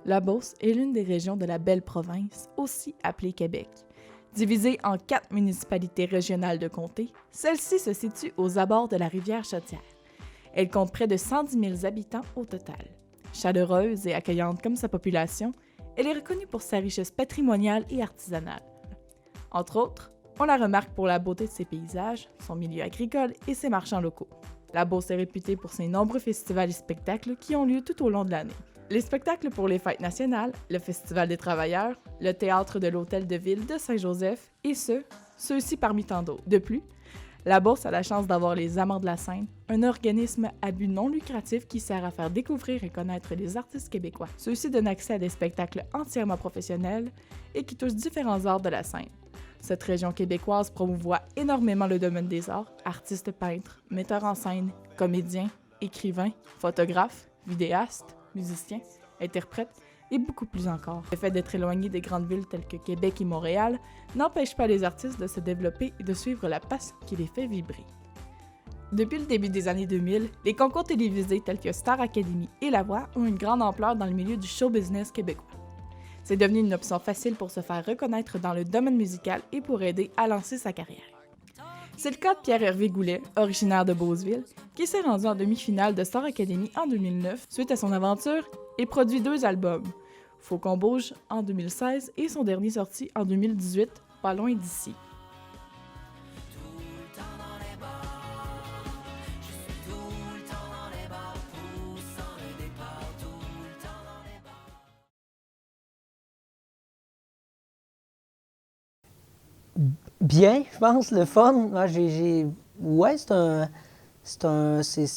La Beauce est l'une des régions de la belle province, aussi appelée Québec. Divisée en 4 municipalités régionales de comté, celle-ci se situe aux abords de la rivière Chaudière. Elle compte près de 110 000 habitants au total. Chaleureuse et accueillante comme sa population, elle est reconnue pour sa richesse patrimoniale et artisanale. Entre autres, on la remarque pour la beauté de ses paysages, son milieu agricole et ses marchands locaux. La Beauce est réputée pour ses nombreux festivals et spectacles qui ont lieu tout au long de l'année. Les spectacles pour les fêtes nationales, le Festival des travailleurs, le théâtre de l'Hôtel de Ville de Saint-Joseph et ceux-ci parmi tant d'autres. De plus, la Beauce a la chance d'avoir les Amants de la Scène, un organisme à but non lucratif qui sert à faire découvrir et connaître les artistes québécois. Ceux-ci donnent accès à des spectacles entièrement professionnels et qui touchent différents arts de la scène. Cette région québécoise promouvoit énormément le domaine des arts, artistes peintres, metteurs en scène, comédiens, écrivains, photographes, vidéastes, musiciens, interprètes et beaucoup plus encore. Le fait d'être éloigné des grandes villes telles que Québec et Montréal n'empêche pas les artistes de se développer et de suivre la passion qui les fait vibrer. Depuis le début des années 2000, les concours télévisés tels que Star Academy et La Voix ont une grande ampleur dans le milieu du show business québécois. C'est devenu une option facile pour se faire reconnaître dans le domaine musical et pour aider à lancer sa carrière. C'est le cas de Pierre-Hervé Goulet, originaire de Beauceville, qui s'est rendu en demi-finale de Star Academy en 2009 suite à son aventure et produit 2 albums, Faut qu'on bouge en 2016 et son dernier sorti en 2018, Pas loin d'ici. Bien, je pense, le fun. Moi, ouais, c'est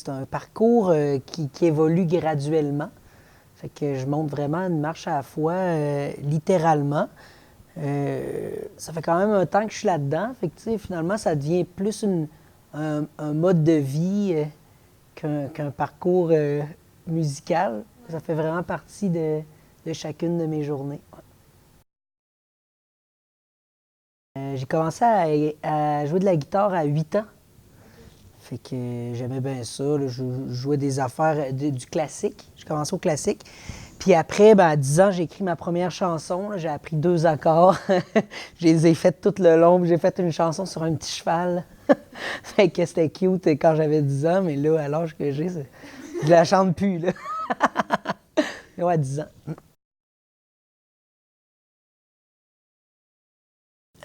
un parcours qui évolue graduellement. Fait que je monte vraiment une marche à la fois, littéralement. Ça fait quand même un temps que je suis là-dedans. Fait que, tu sais, finalement, ça devient plus un mode de vie qu'un parcours musical. Ça fait vraiment partie de chacune de mes journées. J'ai commencé à jouer de la guitare à 8 ans. Fait que j'aimais bien ça. Là. Je jouais des affaires du classique. J'ai commencé au classique. Puis après, à 10 ans, j'ai écrit ma première chanson. Là. J'ai appris 2 accords. Je les ai faites tout le long. J'ai fait une chanson sur un petit cheval. Fait que c'était cute quand j'avais 10 ans, mais là, à l'âge que j'ai, je la chante plus. Là. Mais ouais, à 10 ans.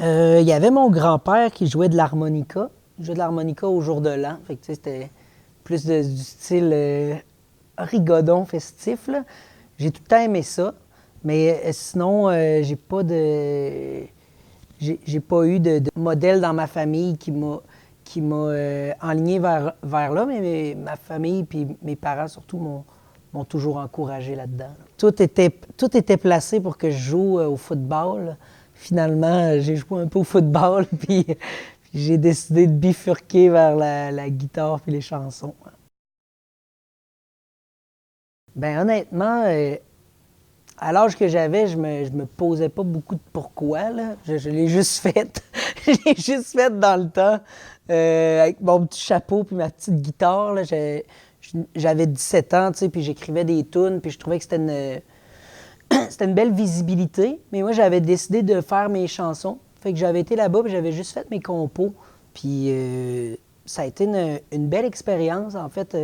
Il y avait mon grand-père qui jouait de l'harmonica. Il jouait de l'harmonica au jour de l'an. Fait que, tu sais, c'était plus du style rigodon festif. Là. J'ai tout le temps aimé ça. Mais sinon, j'ai pas eu de modèle dans ma famille qui m'a enligné vers là. Mais ma famille et mes parents surtout m'ont toujours encouragé là-dedans. Là. Tout était placé pour que je joue au football. Finalement, j'ai joué un peu au football, puis j'ai décidé de bifurquer vers la guitare puis les chansons. Ben honnêtement, à l'âge que j'avais, je me posais pas beaucoup de pourquoi. Là. Je l'ai juste fait. Je l'ai juste fait dans le temps, avec mon petit chapeau puis ma petite guitare. Là. J'avais 17 ans, tu sais, puis j'écrivais des tunes, puis je trouvais que c'était une belle visibilité, mais moi, j'avais décidé de faire mes chansons. Fait que j'avais été là-bas, puis j'avais juste fait mes compos. Puis ça a été une belle expérience, en fait,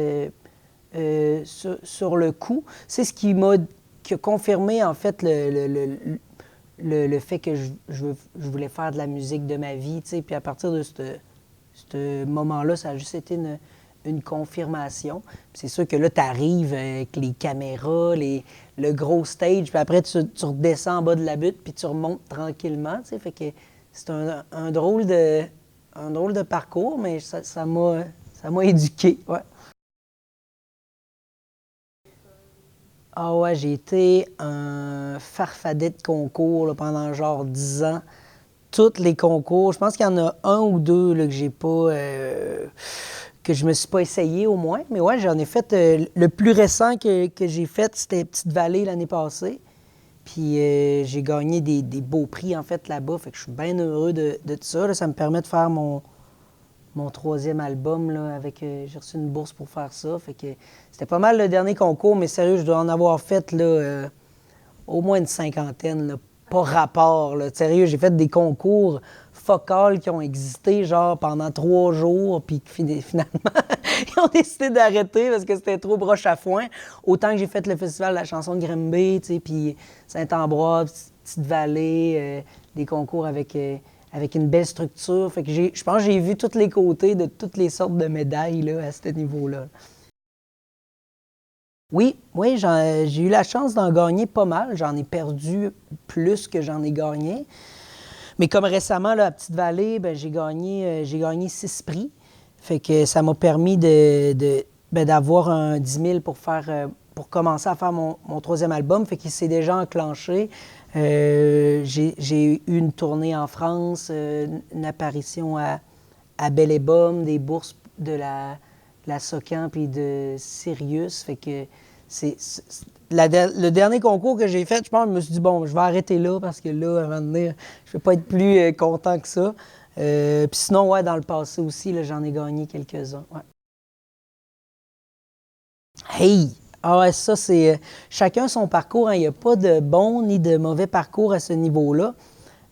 sur le coup. C'est ce qui a confirmé, en fait, le fait que je voulais faire de la musique de ma vie, tu sais. Puis à partir de ce moment-là, ça a juste été une confirmation. Puis c'est sûr que là, tu arrives avec les caméras, le gros stage, puis après, tu redescends en bas de la butte, puis tu remontes tranquillement, tu sais. Fait que c'est un drôle de parcours, mais ça m'a éduqué, ouais. Ah ouais, j'ai été un farfadet de concours là, pendant genre 10 ans. Tous les concours. Je pense qu'il y en a un ou deux là, que j'ai pas... que je me suis pas essayé au moins. Mais ouais, j'en ai fait... le plus récent que j'ai fait, c'était Petite Vallée l'année passée. Puis j'ai gagné des beaux prix, en fait, là-bas. Fait que je suis bien heureux de ça. Là. Ça me permet de faire mon 3e album, là, avec... j'ai reçu une bourse pour faire ça. Fait que c'était pas mal le dernier concours, mais sérieux, je dois en avoir fait, là... au moins une cinquantaine, là, pas rapport. Là. Sérieux, j'ai fait des concours focales qui ont existé genre pendant 3 jours, puis finalement, ils ont décidé d'arrêter parce que c'était trop broche à foin. Autant que j'ai fait le festival de la chanson de Grimby, tu sais, puis Saint-Ambroise, Petite-Vallée, des concours avec une belle structure. Fait que je pense que j'ai vu tous les côtés de toutes les sortes de médailles là, à ce niveau-là. Oui, j'ai eu la chance d'en gagner pas mal. J'en ai perdu plus que j'en ai gagné. Mais comme récemment, là, à Petite-Vallée, ben, j'ai gagné 6 prix. Fait que ça m'a permis d'avoir un 10 000 pour commencer à faire mon 3e album. Fait qu'il s'est déjà enclenché. J'ai eu une tournée en France, une apparition à Belle et Bomme, des bourses de la SOCAN puis de Sirius. Fait que le dernier concours que j'ai fait, je pense, je me suis dit, bon, je vais arrêter là parce que là, à un moment donné, je ne vais pas être plus content que ça. Puis sinon, ouais, dans le passé aussi, là, j'en ai gagné quelques-uns. Ouais. Hey! Ah ouais, ça, c'est chacun son parcours. Hein. Il n'y a pas de bon ni de mauvais parcours à ce niveau-là.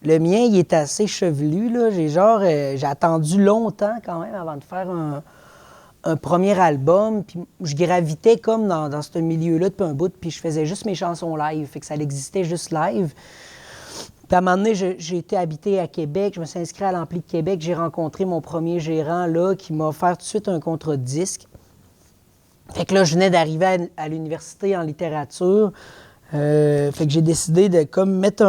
Le mien, il est assez chevelu. Là. J'ai attendu longtemps quand même avant de faire un premier album, puis je gravitais comme dans ce milieu-là depuis un bout, puis je faisais juste mes chansons live, fait que ça existait juste live. Puis à un moment donné, j'ai été habité à Québec, je me suis inscrit à l'Ampli de Québec, j'ai rencontré mon premier gérant là, qui m'a offert tout de suite un contrat de disque. Fait que là, je venais d'arriver à l'université en littérature, fait que j'ai décidé de comme mettre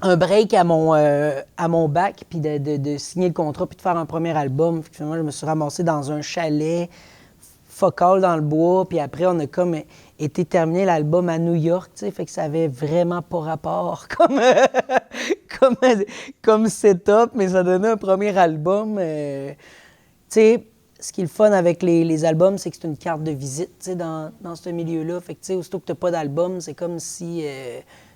un break à mon bac, puis de signer le contrat, puis de faire un premier album. Puis finalement, je me suis ramassé dans un chalet focal dans le bois, puis après, on a comme été terminer l'album à New York, tu sais, fait que ça avait vraiment pas rapport comme setup, mais ça donnait un premier album. Tu sais, ce qui est le fun avec les albums, c'est que c'est une carte de visite, tu sais, dans ce milieu-là. Fait que, tu sais, aussitôt que t'as pas d'album, c'est comme si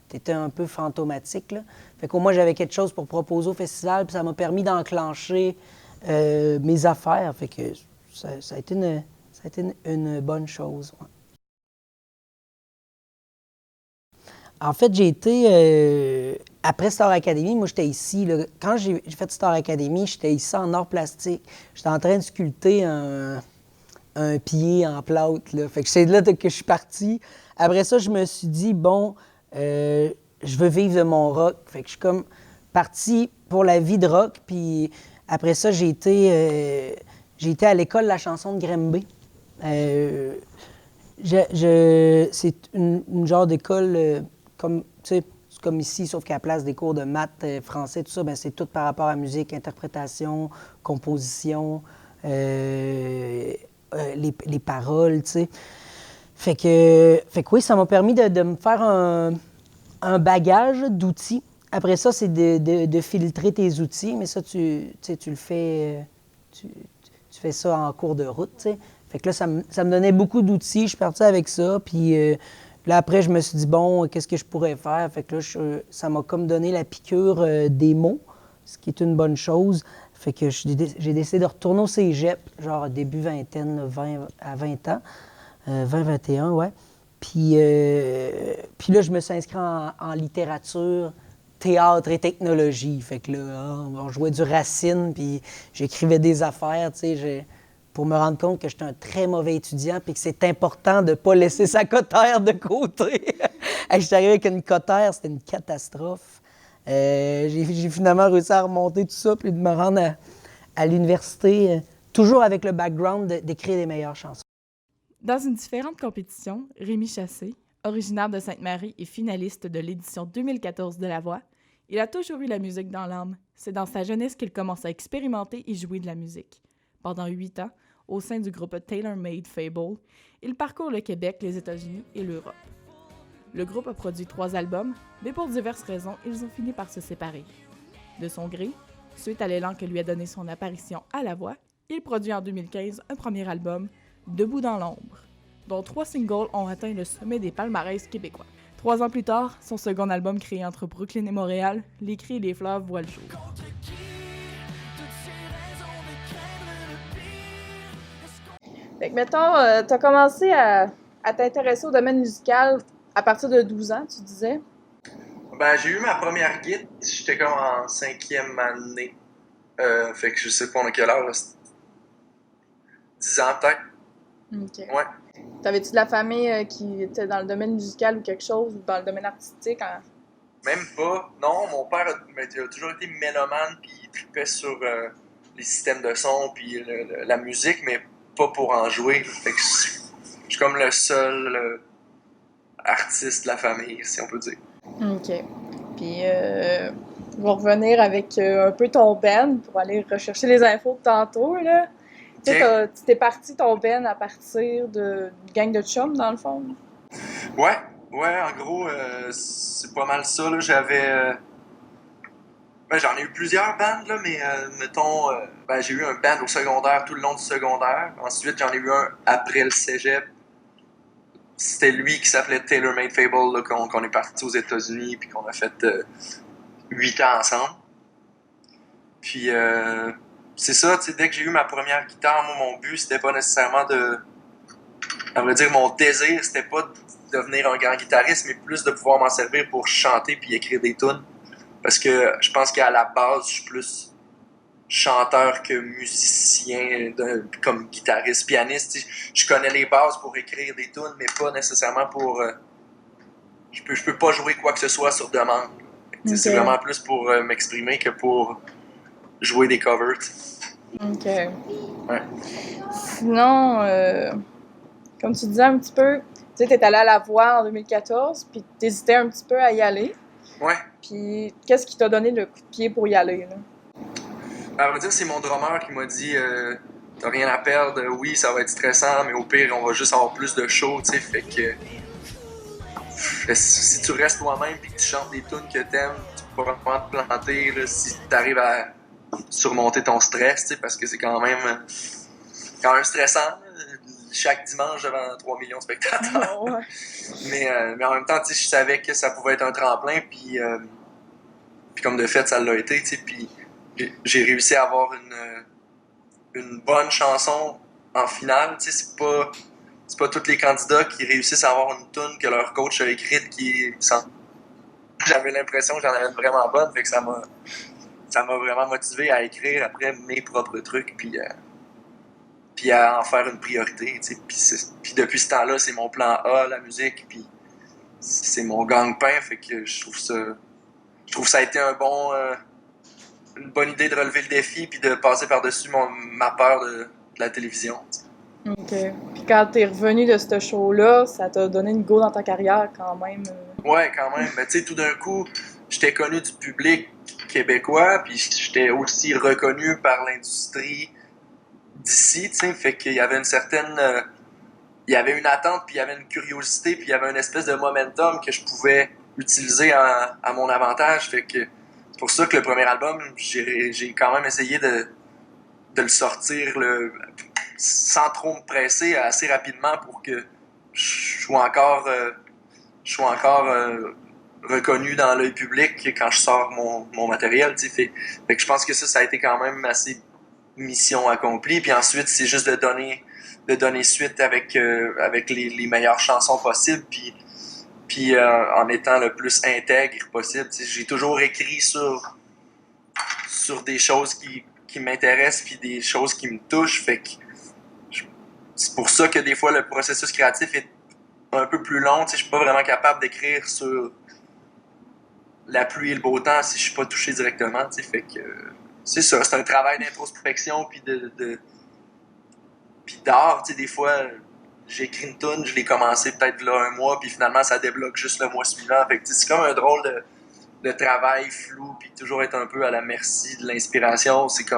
t'étais un peu fantomatique, là. Fait qu'au moins, j'avais quelque chose pour proposer au festival, puis ça m'a permis d'enclencher mes affaires. Fait que ça a été une bonne chose. Ouais. En fait, j'ai été... après Star Academy, moi, j'étais ici. Là. Quand j'ai fait Star Academy, j'étais ici en art plastique. J'étais en train de sculpter un pied en plâtre. Là. Fait que c'est de là que je suis parti. Après ça, je me suis dit, bon, je veux vivre de mon rock. Fait que je suis comme parti pour la vie de rock. Puis après ça, j'ai été à l'école de la chanson de Grimby. C'est une genre d'école comme, tu sais, comme ici, sauf qu'à la place des cours de maths, français, tout ça, ben c'est tout par rapport à musique, interprétation, composition, les paroles, tu sais. Fait que oui, ça m'a permis de me faire un bagage d'outils. Après ça, c'est de filtrer tes outils, mais ça, tu le fais, tu fais ça en cours de route, tu sais. Fait que là, ça me donnait beaucoup d'outils. Je suis parti avec ça. Puis là, après, je me suis dit, bon, qu'est-ce que je pourrais faire? Fait que là, ça m'a comme donné la piqûre des mots, ce qui est une bonne chose. Fait que j'ai décidé de retourner au cégep, genre début vingtaine, là, 20 à 20 ans. 20-21, ouais. Puis là, je me suis inscrit en littérature, théâtre et technologie. Fait que là, on jouait du Racine, puis j'écrivais des affaires, tu sais, pour me rendre compte que j'étais un très mauvais étudiant puis que c'est important de ne pas laisser sa cotère de côté. Je suis arrivé avec une cotère, c'était une catastrophe. J'ai finalement réussi à remonter tout ça puis de me rendre à l'université, toujours avec le background d'écrire les meilleures chansons. Dans une différente compétition, Rémi Chassé, originaire de Sainte-Marie et finaliste de l'édition 2014 de La Voix, il a toujours eu la musique dans l'âme. C'est dans sa jeunesse qu'il commence à expérimenter et jouer de la musique. Pendant 8 ans, au sein du groupe Tailor Made Fable, il parcourt le Québec, les États-Unis et l'Europe. Le groupe a produit 3 albums, mais pour diverses raisons, ils ont fini par se séparer. De son gré, suite à l'élan que lui a donné son apparition à La Voix, il produit en 2015 un premier album, Debout dans l'ombre, dont 3 singles ont atteint le sommet des palmarès québécois. 3 ans plus tard, son second album créé entre Brooklyn et Montréal, Les cris et les fleuves voit le jour. Fait que, mettons, t'as commencé à à t'intéresser au domaine musical à partir de 12 ans, tu disais? Ben, j'ai eu ma première guitare, j'étais comme en 5e année. Fait que je sais pas on a quelle heure, là. 10 ans peut-être. OK. Ouais. T'avais-tu de la famille qui était dans le domaine musical ou quelque chose, ou dans le domaine artistique? Même pas. Non, mon père a toujours été mélomane, puis il tripait sur les systèmes de son, puis la musique, mais pas pour en jouer. Fait que je suis comme le seul artiste de la famille, si on peut dire. OK. Puis, on va revenir avec un peu ton band pour aller rechercher les infos de tantôt, là. Tu sais, tu t'es parti ton band à partir d'une gang de chums, dans le fond? Ouais, en gros, c'est pas mal ça, là. J'avais... ben, j'en ai eu plusieurs bandes, là, mais mettons... ben, j'ai eu un band au secondaire, tout le long du secondaire. Ensuite, j'en ai eu un après le cégep. C'était lui qui s'appelait Taylor Made Fable, là, qu'on est parti aux États-Unis, puis qu'on a fait 8 ans ensemble. Puis, c'est ça, tu sais, dès que j'ai eu ma première guitare, moi, mon but, c'était pas nécessairement de... À vrai dire, mon désir, c'était pas de devenir un grand guitariste, mais plus de pouvoir m'en servir pour chanter puis écrire des tunes. Parce que je pense qu'à la base, je suis plus chanteur que musicien, comme guitariste, pianiste. Je connais les bases pour écrire des tunes, mais pas nécessairement pour... je peux pas jouer quoi que ce soit sur demande. Okay. C'est vraiment plus pour m'exprimer que pour jouer des covers. OK. Ouais. Sinon, comme tu disais un petit peu, tu sais, t'es allé à la voix en 2014, puis t'hésitais un petit peu à y aller. Ouais. Puis qu'est-ce qui t'a donné le coup de pied pour y aller, là? À vrai dire, c'est mon drummer qui m'a dit t'as rien à perdre, oui, ça va être stressant, mais au pire, on va juste avoir plus de show, tu sais, fait que si tu restes toi-même et que tu chantes des tunes que t'aimes, tu peux vraiment te planter là, si t'arrives à surmonter ton stress, tu sais, parce que c'est quand même stressant. Chaque dimanche devant 3 millions de spectateurs. Oh, ouais. mais en même temps, tu sais, je savais que ça pouvait être un tremplin, puis comme de fait, ça l'a été, tu sais, puis j'ai réussi à avoir une bonne chanson en finale, tu sais, c'est pas tous les candidats qui réussissent à avoir une tune que leur coach a écrite qui j'avais l'impression que j'en avais une vraiment bonne, fait que ça m'a vraiment motivé à écrire après mes propres trucs, puis à en faire une priorité, tu sais. Puis depuis ce temps-là, c'est mon plan A, la musique, puis c'est mon gang-pain, fait que je trouve ça a été une bonne idée de relever le défi puis de passer par-dessus ma peur de la télévision. T'sais. OK. Puis quand t'es revenu de ce show-là, ça t'a donné une go dans ta carrière quand même. Ouais, quand même. Mais tu sais, tout d'un coup, j'étais connu du public québécois, puis j'étais aussi reconnu par l'industrie d'ici, tu sais. Fait qu'il y avait une certaine... il y avait une attente, puis il y avait une curiosité, puis il y avait une espèce de momentum que je pouvais utiliser à mon avantage. Fait que c'est pour ça que le premier album, j'ai quand même essayé de le sortir sans trop me presser assez rapidement pour que je sois encore reconnu dans l'œil public quand je sors mon matériel. Fait que je pense que ça a été quand même assez mission accomplie. Puis ensuite, c'est juste de donner suite avec les meilleures chansons possibles. Puis en étant le plus intègre possible. T'sais, j'ai toujours écrit sur des choses qui m'intéressent puis des choses qui me touchent. Fait que c'est pour ça que des fois le processus créatif est un peu plus long. Je suis pas vraiment capable d'écrire sur la pluie et le beau temps si je suis pas touché directement. Fait que c'est ça, c'est un travail d'introspection puis puis d'art. Des fois, j'écris une tune, je l'ai commencé peut-être là un mois, puis finalement ça débloque juste le mois suivant. Fait que c'est comme un drôle de travail flou, puis toujours être un peu à la merci de l'inspiration. C'est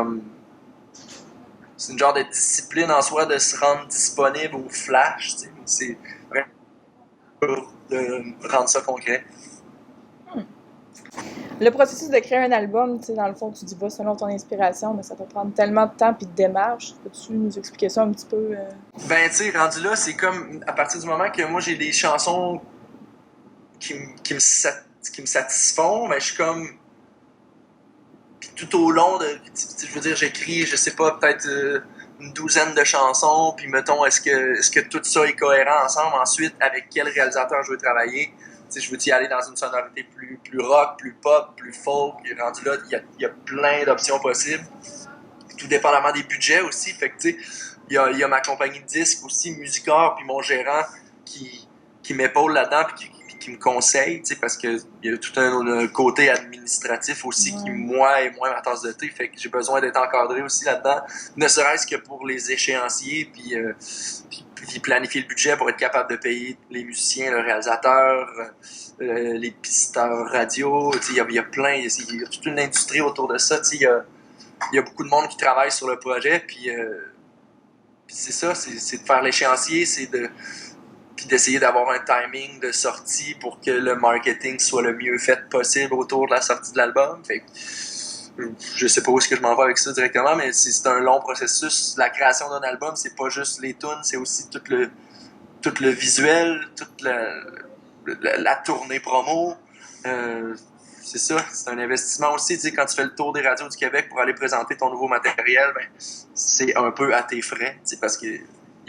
une genre de discipline en soi de se rendre disponible au flash. C'est vraiment de rendre ça concret. Le processus de créer un album, tu sais, dans le fond, tu dis va selon ton inspiration, mais ça peut prendre tellement de temps puis de démarche. Peux-tu nous expliquer ça un petit peu? Ben, tu sais, rendu là, c'est comme à partir du moment que moi j'ai des chansons qui me satisfont, ben je suis comme. Puis tout au long je veux dire, j'écris, je sais pas, peut-être une douzaine de chansons, puis mettons, est-ce que tout ça est cohérent ensemble? Ensuite, avec quel réalisateur je veux travailler? Tu sais, je veux y aller dans une sonorité plus rock, plus pop, plus folk. Rendu là, il y a plein d'options possibles. Tout dépendamment des budgets aussi. Fait que, tu sais, il y a ma compagnie de disques aussi, Musicor, puis mon gérant qui m'épaule là-dedans, puis qui me conseille, tu sais, parce qu'il y a tout un côté administratif aussi qui, moi, est moins ma tasse de thé. Fait que j'ai besoin d'être encadré aussi là-dedans, ne serait-ce que pour les échéanciers, puis planifier le budget pour être capable de payer les musiciens, le réalisateur, les pisteurs radio. Tu sais, il y a toute une industrie autour de ça. Tu sais, il y a beaucoup de monde qui travaille sur le projet, puis c'est ça, c'est de faire l'échéancier, puis d'essayer d'avoir un timing de sortie pour que le marketing soit le mieux fait possible autour de la sortie de l'album. Fait que, je sais pas où est-ce que je m'en vais avec ça directement, mais c'est un long processus. La création d'un album, c'est pas juste les tunes, c'est aussi tout le visuel, toute la tournée promo. C'est ça, c'est un investissement aussi. Tu sais, quand tu fais le tour des radios du Québec pour aller présenter ton nouveau matériel, ben, c'est un peu à tes frais, tu sais, parce que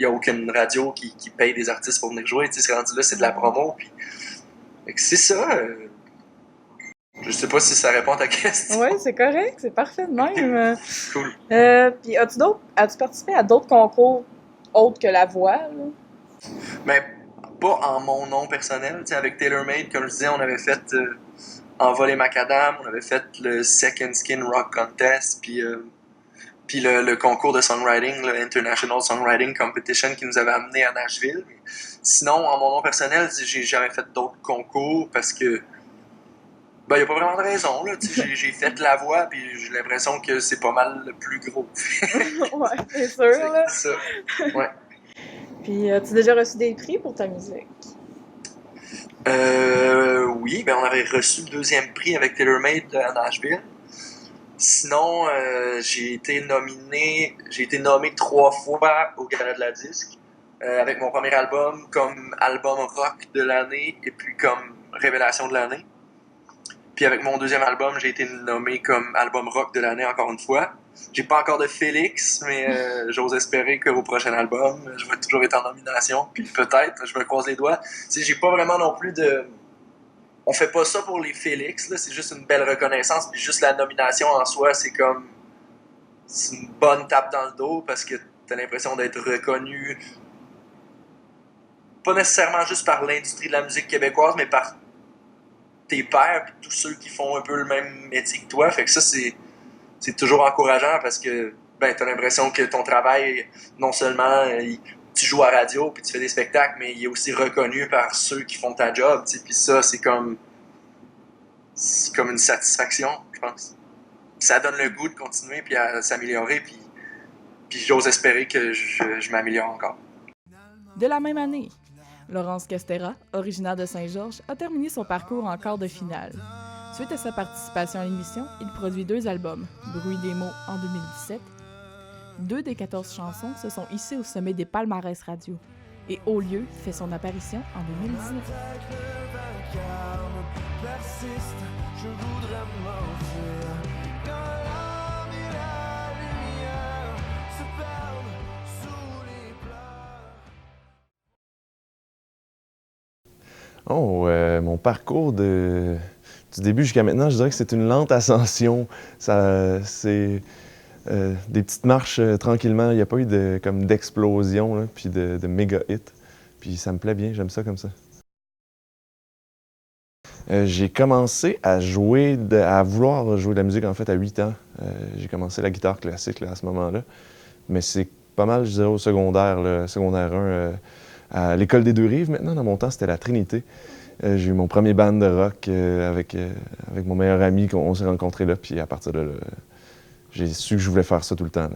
il n'y a aucune radio qui paye des artistes pour venir jouer. Tu sais, rendu là, c'est de la promo. Puis c'est ça. Je sais pas si ça répond à ta question. Oui, c'est correct, c'est parfait de même. Cool. Puis as-tu participé à d'autres concours autres que la voix? Là? Mais pas en mon nom personnel. Tu sais, avec TaylorMade, comme je disais, on avait fait Envol et Macadam, on avait fait le Second Skin Rock Contest, puis le concours de songwriting, le International Songwriting Competition qui nous avait amené à Nashville. Mais sinon, en mon nom personnel, j'ai jamais fait d'autres concours parce que il n'y a pas vraiment de raison. Là. J'ai fait la voix puis j'ai l'impression que c'est pas mal le plus gros. Ouais, c'est sûr. Là. C'est ça. Ouais. Puis as-tu déjà reçu des prix pour ta musique? Oui, on avait reçu le 2e prix avec TaylorMade à Nashville. Sinon, j'ai été nommé 3 fois au Gala de la Disque avec mon premier album comme album rock de l'année et puis comme révélation de l'année. Puis avec mon 2e album, j'ai été nommé comme album rock de l'année encore une fois. J'ai pas encore de Félix, mais j'ose espérer qu'au prochain album, je vais toujours être en nomination. Puis peut-être, je me croise les doigts. Tu sais, j'ai pas vraiment non plus de... On fait pas ça pour les Félix, là, c'est juste une belle reconnaissance, puis juste la nomination en soi, c'est une bonne tape dans le dos parce que t'as l'impression d'être reconnu, pas nécessairement juste par l'industrie de la musique québécoise, mais par tes pairs, puis tous ceux qui font un peu le même métier que toi. Fait que ça, c'est toujours encourageant parce que t'as l'impression que ton travail, non seulement tu joues à radio puis tu fais des spectacles, mais il est aussi reconnu par ceux qui font ta job, tu sais, puis ça, c'est comme une satisfaction, je pense. Ça donne le goût de continuer puis à s'améliorer, puis j'ose espérer que je m'améliore encore. De la même année, Laurence Castera, originaire de Saint-Georges, a terminé son parcours en quart de finale. Suite à sa participation à l'émission, il produit 2 albums, Bruit des mots en 2017. 2 des 14 chansons se sont hissées au sommet des palmarès radio et Haut lieu fait son apparition en 2019. Mon parcours du début jusqu'à maintenant, je dirais que c'est une lente ascension. C'est des petites marches tranquillement. Il n'y a pas eu d'explosion, là, puis de méga hit. Puis ça me plaît bien, j'aime ça comme ça. J'ai commencé à vouloir jouer de la musique en fait à 8 ans. J'ai commencé la guitare classique là, à ce moment-là. Mais c'est pas mal, je dirais, au secondaire, secondaire 1. À l'école des Deux-Rives, maintenant, dans mon temps, c'était la Trinité. J'ai eu mon premier band de rock avec mon meilleur ami, on s'est rencontrés là, puis à partir de là, j'ai su que je voulais faire ça tout le temps.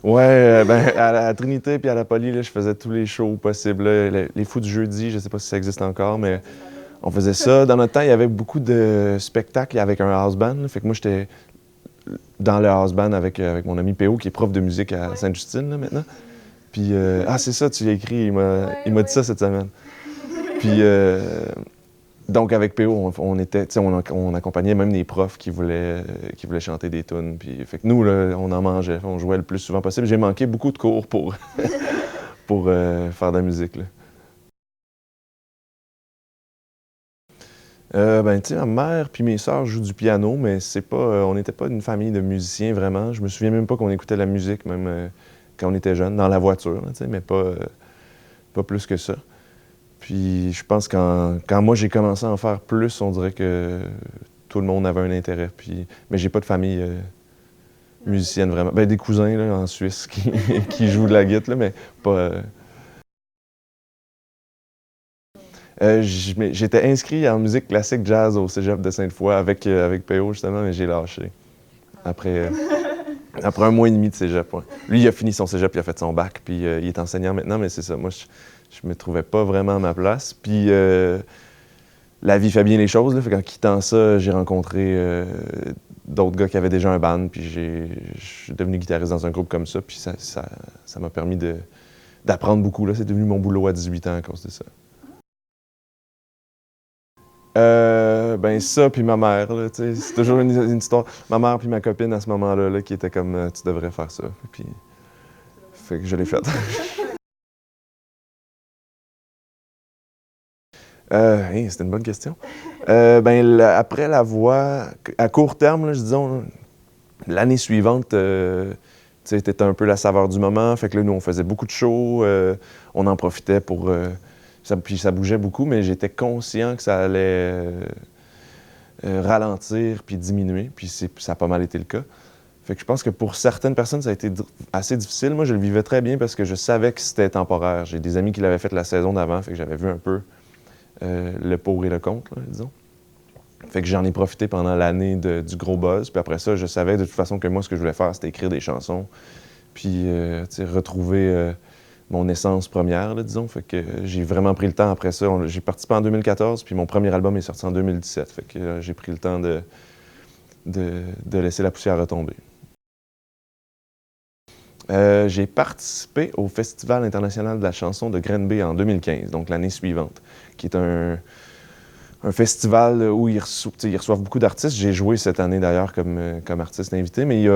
Là, à la Trinité puis à la Poly, là, je faisais tous les shows possibles. Là, les Fous du jeudi, je sais pas si ça existe encore, mais on faisait ça. Dans notre temps, il y avait beaucoup de spectacles avec un house band. Là, fait que moi, j'étais dans le house band avec mon ami P.O., qui est prof de musique à Sainte-Justine là, maintenant. Puis, c'est ça, tu l'as écrit, il m'a dit ça cette semaine. Puis, Donc, avec PO, on était, tu sais, on accompagnait même des profs qui voulaient chanter des tunes. Puis, fait que nous, là, on en mangeait, on jouait le plus souvent possible. J'ai manqué beaucoup de cours pour, pour faire de la musique, là. Ben, tu sais, ma mère puis mes sœurs jouent du piano, mais c'est pas, on n'était pas une famille de musiciens vraiment. Je me souviens même pas qu'on écoutait la musique, même quand on était jeune, dans la voiture, là, tu sais, mais pas plus que ça. Puis je pense que quand moi j'ai commencé à en faire plus, on dirait que tout le monde avait un intérêt. Puis, mais j'ai pas de famille musicienne vraiment. Ben, des cousins là, en Suisse qui jouent de la guitare, là, mais pas. J'étais inscrit en musique classique jazz au Cégep de Sainte-Foy avec PO justement, mais j'ai lâché. Après, après un mois et demi de cégep. Ouais. Lui, il a fini son cégep, il a fait son bac, puis il est enseignant maintenant, mais c'est ça. Moi, je me trouvais pas vraiment à ma place. Puis la vie fait bien les choses. Là. Fait qu'en quittant ça, j'ai rencontré d'autres gars qui avaient déjà un band, puis je suis devenu guitariste dans un groupe comme ça, puis ça m'a permis d'apprendre beaucoup. Là. C'est devenu mon boulot à 18 ans à cause de ça. Ben ça, puis ma mère, là, tu sais, c'est toujours une histoire. Ma mère puis ma copine à ce moment-là, là, qui était comme tu devrais faire ça. Puis, fait que je l'ai fait. C'était une bonne question. Ben, après la voix, à court terme, là, disons, l'année suivante, tu sais, c'était un peu la saveur du moment. Fait que là, nous, on faisait beaucoup de shows. On en profitait pour. Puis ça bougeait beaucoup, mais j'étais conscient que ça allait ralentir puis diminuer. Puis ça a pas mal été le cas. Fait que je pense que pour certaines personnes, ça a été assez difficile. Moi, je le vivais très bien parce que je savais que c'était temporaire. J'ai des amis qui l'avaient fait la saison d'avant, fait que j'avais vu un peu le pour et le contre, là, disons. Fait que j'en ai profité pendant l'année du gros buzz. Puis après ça, je savais de toute façon que moi, ce que je voulais faire, c'était écrire des chansons. Puis, retrouver mon essence première, là, disons. Fait que j'ai vraiment pris le temps après ça. J'ai participé en 2014, puis mon premier album est sorti en 2017. Fait que j'ai pris le temps de laisser la poussière retomber. J'ai participé au Festival international de la chanson de Grenby en 2015, donc l'année suivante, qui est un festival où ils reçoivent beaucoup d'artistes. J'ai joué cette année d'ailleurs comme artiste invité, mais il y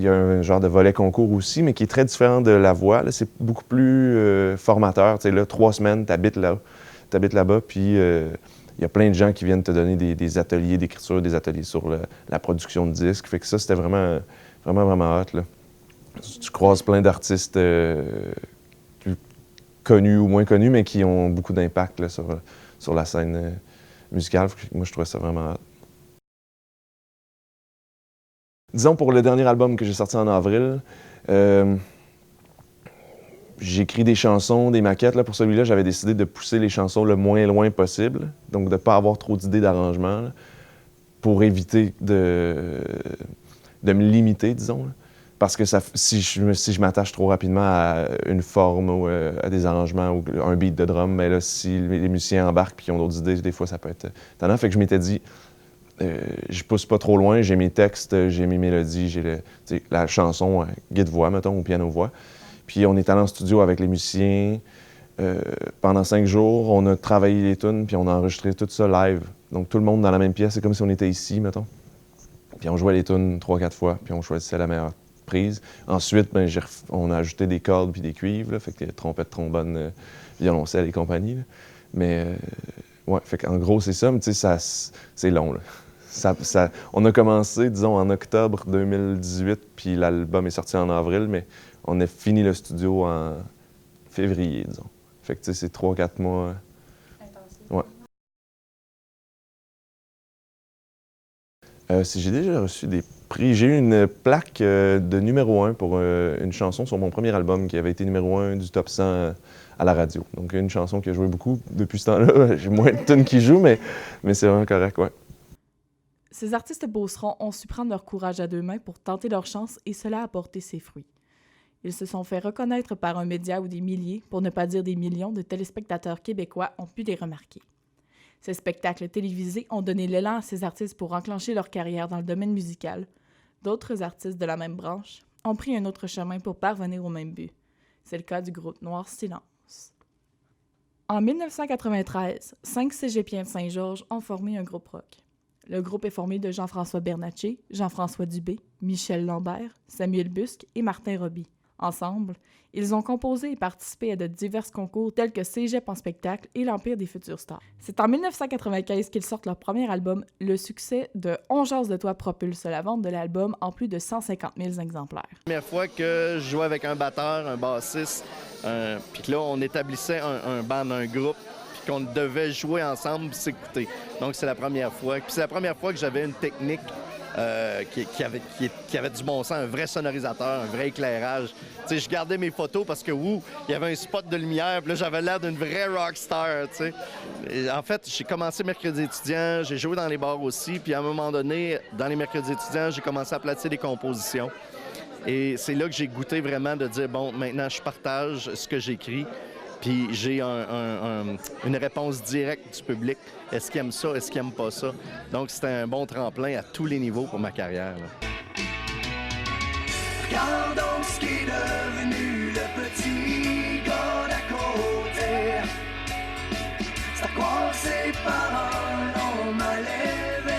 a un genre de volet concours aussi, mais qui est très différent de la voix. Là, c'est beaucoup plus formateur. Là, 3 semaines, t'habites là-bas, puis il y a plein de gens qui viennent te donner des ateliers d'écriture, des ateliers sur la production de disques. Fait que ça, c'était vraiment, vraiment, vraiment hot, là. Tu croises plein d'artistes connus ou moins connus, mais qui ont beaucoup d'impact là, sur la scène musicale. Moi, je trouvais ça vraiment hot. Disons, pour le dernier album que j'ai sorti en avril, j'ai écrit des chansons, des maquettes. Là, pour celui-là, j'avais décidé de pousser les chansons le moins loin possible, donc de ne pas avoir trop d'idées d'arrangement, là, pour éviter de me limiter, disons. Là. Parce que si je m'attache trop rapidement à une forme ou à des arrangements ou un beat de drum, mais là, si les musiciens embarquent et ont d'autres idées, des fois, ça peut être tendance. Fait que je m'étais dit, je pousse pas trop loin, j'ai mes textes, j'ai mes mélodies, j'ai la chanson guide-voix, mettons, ou piano-voix. Puis on est allé en studio avec les musiciens. Pendant 5 jours, on a travaillé les tunes, puis on a enregistré tout ça live. Donc tout le monde dans la même pièce, c'est comme si on était ici, mettons. Puis on jouait les tunes 3-4 fois, puis on choisissait la meilleure prise. Ensuite, ben, on a ajouté des cordes puis des cuivres, là, fait que trompette, trombone, violoncelle et compagnie. Là. Mais ouais, fait qu'en gros, c'est ça, mais tu sais, c'est long, là. On a commencé, disons, en octobre 2018, puis l'album est sorti en avril, mais on a fini le studio en février, disons. Fait que tu sais, c'est 3-4 mois. Intensif. Ouais. Si j'ai déjà reçu des prix, j'ai eu une plaque de numéro 1 pour une chanson sur mon premier album qui avait été numéro 1 du top 100 à la radio. Donc une chanson qui a joué beaucoup depuis ce temps-là. J'ai moins de tunes qui jouent, mais c'est vraiment correct, ouais. Ces artistes beaucerons ont su prendre leur courage à 2 mains pour tenter leur chance et cela a porté ses fruits. Ils se sont fait reconnaître par un média où des milliers, pour ne pas dire des millions, de téléspectateurs québécois ont pu les remarquer. Ces spectacles télévisés ont donné l'élan à ces artistes pour enclencher leur carrière dans le domaine musical. D'autres artistes de la même branche ont pris un autre chemin pour parvenir au même but. C'est le cas du groupe Noir Silence. En 1993, 5 cégepiens de Saint-Georges ont formé un groupe rock. Le groupe est formé de Jean-François Bernatchez, Jean-François Dubé, Michel Lambert, Samuel Busque et Martin Roby. Ensemble, ils ont composé et participé à de divers concours tels que Cégep en spectacle et l'Empire des futures stars. C'est en 1995 qu'ils sortent leur premier album. Le succès de On jase de toi propulse la vente de l'album en plus de 150 000 exemplaires. La première fois que je jouais avec un batteur, un bassiste, puis que là, on établissait un band, un groupe, puis qu'on devait jouer ensemble, s'écouter. Donc, c'est la première fois. Puis c'est la première fois que j'avais une technique qui avait du bon sens, un vrai sonorisateur, un vrai éclairage. Tu sais, je gardais mes photos parce que, il y avait un spot de lumière, puis là, j'avais l'air d'une vraie rockstar, tu sais. Et en fait, j'ai commencé mercredi étudiant, j'ai joué dans les bars aussi, puis à un moment donné, dans les mercredis étudiants, j'ai commencé à placer des compositions. Et c'est là que j'ai goûté vraiment de dire, bon, maintenant, je partage ce que j'écris, puis j'ai une réponse directe du public. Est-ce qu'il aime ça? Est-ce qu'il aime pas ça? Donc, c'était un bon tremplin à tous les niveaux pour ma carrière, là. Regardons ce qui est devenu le petit gars d'à côté. C'est à croire ses parents l'ont mal élevé.